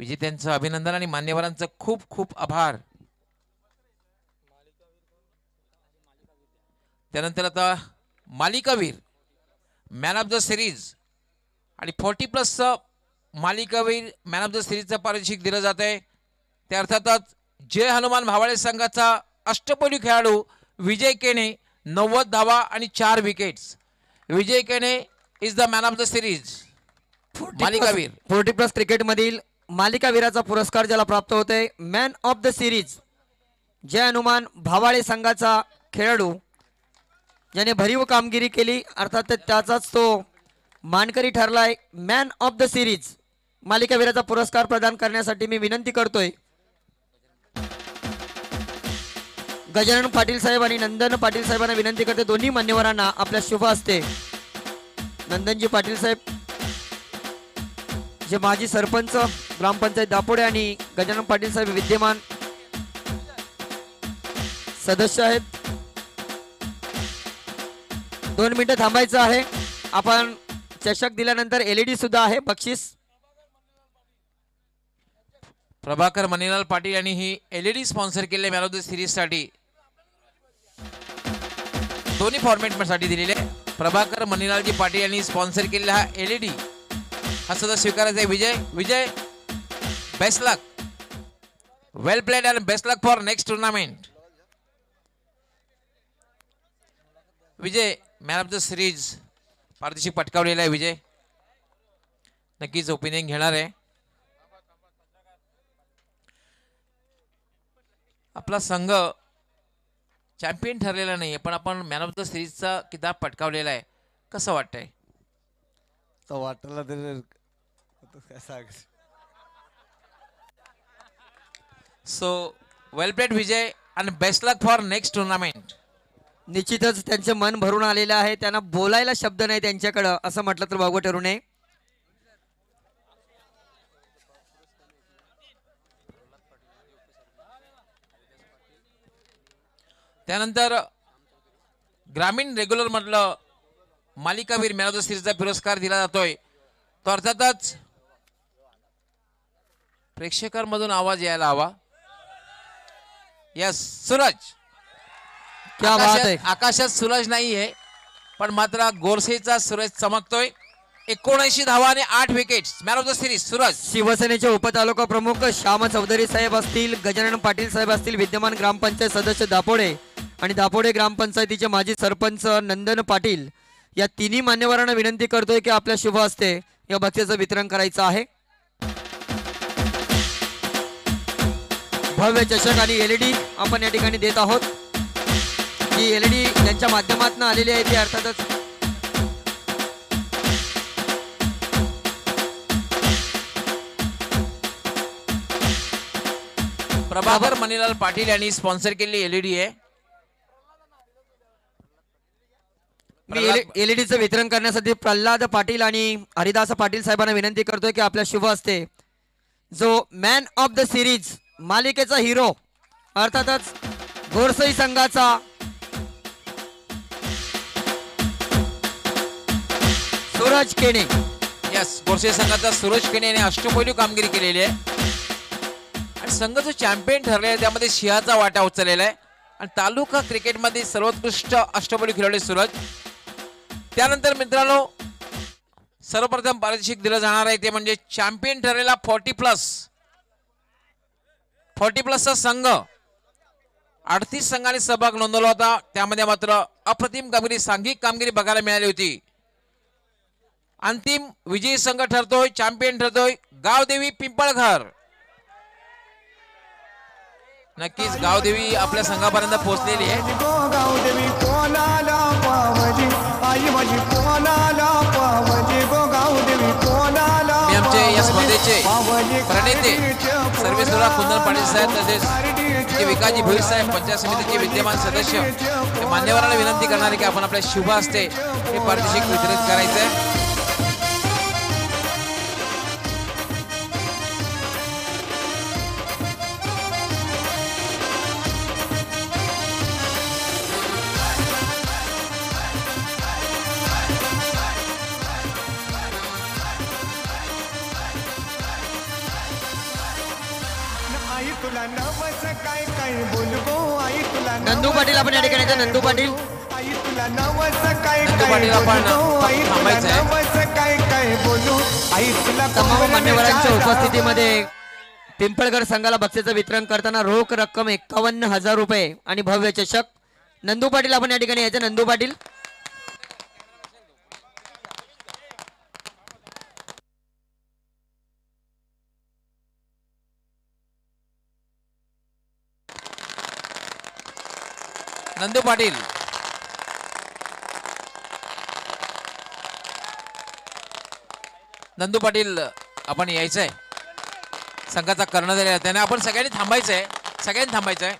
विजेत्यांचं अभिनंदन आणि मान्यवरांचं खूप खूप आभार. त्यानंतर आता मालिकावीर मॅन ऑफ द सिरीज आणि 40+ मालिकावीर मॅन ऑफ द सिरीजचं पारितोषिक दिलं जात आहे. त्या अर्थातच जय हनुमान भावाळे संघाचा अष्टपैलू खेळाडू विजय केने 90 धावा आणि 4 विकेट्स. विजय केने is the man of the series. मालिकावीर 40+ क्रिकेट मधील मालिकावीराचा पुरस्कार ज्याला प्राप्त होते मॅन ऑफ द सिरीज जय हनुमान भावाळे संघाचा खेळाडू ज्याने भरीव कामगिरी केली, अर्थात त्याचाच तो मानकरी ठरलाय. मॅन ऑफ द सिरीज मालिकावीराचा पुरस्कार प्रदान करण्यासाठी मी विनंती करतोय गजानन पाटील साहेब आणि नंदन पाटील साहेबांना विनंती करते. दोन्ही मान्यवरांना आपल्या शुभ हस्ते नंदनजी पाटील साहेब जे माजी सरपंच ग्रामपंचायत दापोडे आणि गजानन पाटील साहेब विद्यमान सदस्य आहेत. 2 मिनिटं थांबायचं आहे. आपण चषक दिल्यानंतर LED सुद्धा आहे बक्षीस. प्रभाकर मनीलाल पाटील यांनी ही LED स्पॉन्सर केले मॅन ऑफ द सिरीज साठी. दोन्ही फॉर्मॅट साठी दिलेले. प्रभाकर मनीलालजी पाटील यांनी स्पॉन्सर केलेला हा LED हा सुद्धा स्वीकारायचा आहे. Vijay best luck, well played and best luck for next tournament. Vijay man of the series पारितोषिक पटकावलेला आहे. विजय नक्कीच ओपिनियन घेणार आहे. आपला संघ चॅम्पियन ठरलेला नाहीये, पण आपण मॅन ऑफ द सिरीजचा किताब पटकावलेला आहे. कसं वाटतंय? तर वाटायला तरी काय सांग. सो वेल प्लेड विजय आणि best luck for next tournament. निश्चितच त्यांचे मन भरून आलेलं आहे. त्यांना बोलायला शब्द नाही त्यांच्याकडं असं म्हटलं तर वावगं ठरू नये. त्यानंतर ग्रामीण रेग्युलर मधलं मालिकावीर मॅन ऑफ द सिरीजचा पुरस्कार दिला जातोय. तो अर्थातच प्रेक्षकांमधून आवाज यायला हवा. यस सूरज. क्या बात आहे. आकाशात सूरज नाहीये, पण मात्र गोरसेचा सूरज चमकतोय. 79 धावा आणि 8 wickets. Man of the series Suraj. शिवसेनेचे उपतालुका प्रमुख श्याम चौधरी साहेब असतील, गजानन पाटील साहेब असतील, विद्यमान ग्रामपंचायत सदस्य दापोडे आणि दापोडे ग्रामपंचायतीचे माजी सरपंच नंदन पाटील या तिन्ही मान्यवरांना विनंती करतोय की आपल्या शुभ हस्ते या बक्षिसाचं वितरण करायचं आहे. भव्य चषक आणि LED आपण या ठिकाणी देत आहोत. ही LED ज्यांच्या माध्यमातून आलेली आहे ती अर्थातच प्रभाकर मनीलाल पाटील यांनी स्पॉन्सर केलेली LED आहे. मी LEDचं वितरण करण्यासाठी प्रल्हाद पाटील आणि हरिदास पाटील साहेबांना विनंती करतोय की आपल्या शुभ हस्ते जो मॅन ऑफ द सिरीज मालिकेचा हिरो अर्थातच गोरसई संघाचा सूरज केने. यस, गोरसे संघाचा सूरज केने याने अष्टपैलू कामगिरी केलेली आहे आणि संघ जो चॅम्पियन ठरलेला आहे त्यामध्ये सिंहाचा वाटा उचललेला आहे आणि तालुका क्रिकेटमध्ये सर्वोत्कृष्ट अष्टपैलू खेळाडू सूरज. त्यानंतर मित्रांनो सर्वप्रथम पारितोषिक दिलं जाणार आहे ते म्हणजे चॅम्पियन ठरलेला 40+ संघ. 38 संघांनी सहभाग नोंदवला होता. त्यामध्ये मात्र अप्रतिम कामगिरी, सांघिक कामगिरी बघायला मिळाली होती. अंतिम विजयी संघ ठरतोय, चॅम्पियन ठरतोय गावदेवी पिंपळघर. नक्कीच गावदेवी आपल्या संघापर्यंत पोहोचलेली आहे. मी आमचे या स्पर्धेचे प्रणेते सर्वेश्वरा कुंदन पाटील साहेब तसेच विकासजी भोईर साहेब पंचायत समितीचे विद्यमान सदस्य मान्यवरांना विनंती करणार आहे की आपण आपल्या शुभ हस्ते हे पारितोषिक वितरित करायचं आहे. नंदू पाटील आपण या ठिकाणी येतो. नंदू पाटील नंदू पाटील आपण थांबायचं आहे. तमाम मान्यवरांच्या उपस्थितीमध्ये पिंपळगड संघाला बक्षीचं वितरण करताना रोख रक्कम 51,000 रुपये आणि भव्य चषक. नंदू पाटील आपण या ठिकाणी यायचं. नंदू पाटील नंदू पाटील नंदू पाटील आपण यायचंय. संघाचा कर्णधार आहे त्याने आपण सगळ्यांनी थांबायचंय. सगळ्यांनी थांबायचंय.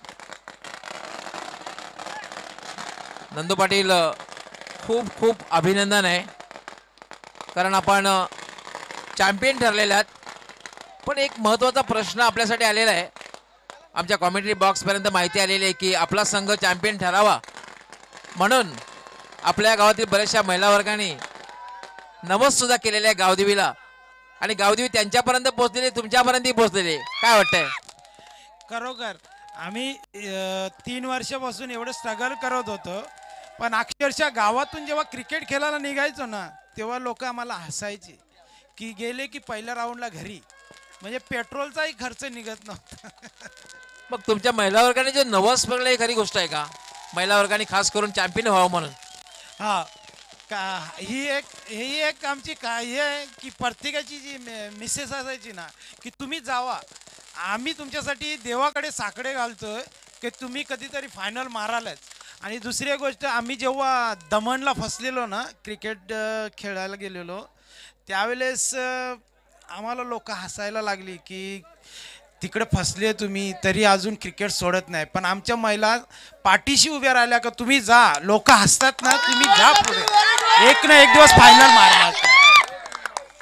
नंदू पाटील खूप खूप अभिनंदन आहे कारण आपण चॅम्पियन ठरलेले आहात. पण एक महत्त्वाचा प्रश्न आपल्यासाठी आलेला आहे. आमच्या कॉमेंट्री बॉक्सपर्यंत माहिती आलेली आहे की आपला संघ चॅम्पियन ठरावा म्हणून आपल्या गावातील बऱ्याचशा महिला वर्गाने नमस्सुद्धा केलेलं आहे गावदेवीला आणि गावदेवी त्यांच्यापर्यंत पोहोचलेली तुमच्यापर्यंतही पोहोचलेली. काय वाटतंय? खरोखर आम्ही 3 वर्षापासून एवढं स्ट्रगल करत होतो पण अक्षरशः गावातून जेव्हा क्रिकेट खेळायला निघायचो ना तेव्हा लोक आम्हाला हसायचे की गेले की पहिल्या राऊंडला घरी म्हणजे पेट्रोलचाही खर्च निघत नव्हता. मग तुमच्या महिला वर्गाने जे नवस बघलं ही खरी गोष्ट आहे का? महिला वर्गाने खास करून चॅम्पियन व्हावं म्हणून. हा ही एक आमची हे आहे की प्रत्येकाची जी मिसेस असायची ना की तुम्ही जावा आम्ही तुमच्यासाठी देवाकडे साकडे घालतोय की तुम्ही कधीतरी फायनल मारालच. आणि दुसरी गोष्ट आम्ही जेव्हा दमणला फसलेलो ना क्रिकेट खेळायला गेलेलो त्यावेळेस आम्हाला लोक हसायला लागली की तिकडे फसले तुम्ही तरी अजून क्रिकेट सोडत नाही. पण आमच्या महिला पाठीशी उभ्या राहिल्या का तुम्ही जा लोक हसतात ना तुम्ही जा पुढे एक ना एक दिवस फायनल मारणार.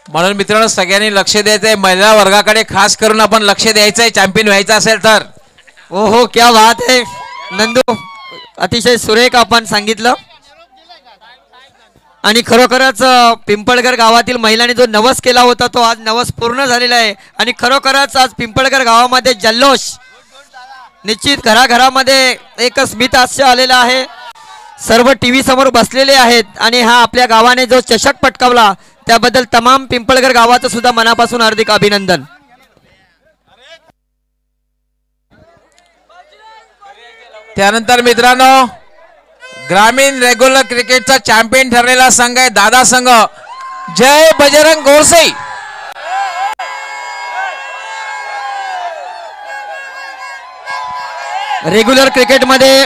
म्हणून मित्रांनो सगळ्यांनी लक्ष द्यायचंय. महिला वर्गाकडे खास करून आपण लक्ष द्यायचंय चॅम्पियन व्हायचं असेल तर. ओहो क्या बात आहे नंदू, अतिशय सुरेख आपण सांगितलं. आणि खरोखरच पिंपळगड गावातील महिलांनी जो नवस केला होता तो आज नवस पूर्ण झालेला आहे. आणि खरोखरच आज पिंपळगड गावामध्ये जल्लोष निश्चित घराघरामध्ये एक स्मित हास्य आलेला आहे. सर्व टीव्ही समोर बसलेले आहेत आणि हा आपल्या गावाने जो चषक पटकावला त्याबद्दल तमाम पिंपळगड गावाचं सुद्धा मनापासून हार्दिक अभिनंदन. त्यानंतर मित्रांनो ग्रामीण रेग्युलर क्रिकेटचा चॅम्पियन ठरलेला संघ आहे दादा संघ जय बजरंग गोरसे. रेग्युलर क्रिकेटमध्ये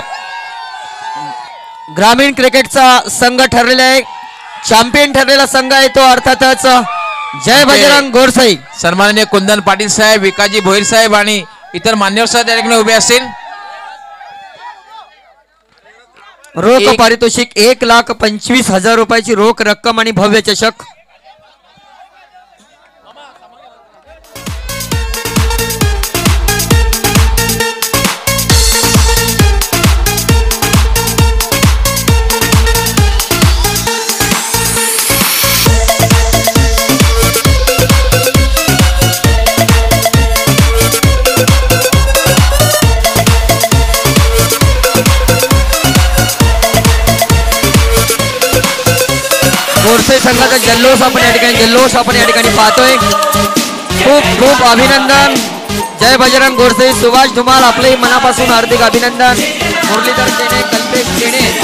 ग्रामीण क्रिकेटचा संघ ठरलेला आहे. चॅम्पियन ठरलेला संघ आहे तो अर्थातच जय बजरंग गोरसाई. सन्माननीय कुंदन पाटील साहेब, विकाजी भोईर साहेब आणि इतर मान्यवर साहेब त्या ठिकाणी उभे असतील. रोख पारितोषिक 1,25,000 रुपयाची रोख रक्कम आणि भव्य चषक. गोरसे संघाचा जल्लोष आपण या ठिकाणी पाहतोय. खूप खूप अभिनंदन. जय बजरंग गोरसे. सुभाष धुमाल आपलेही मनापासून हार्दिक अभिनंदन. मुरलीधर केणे, कल्पेश केणे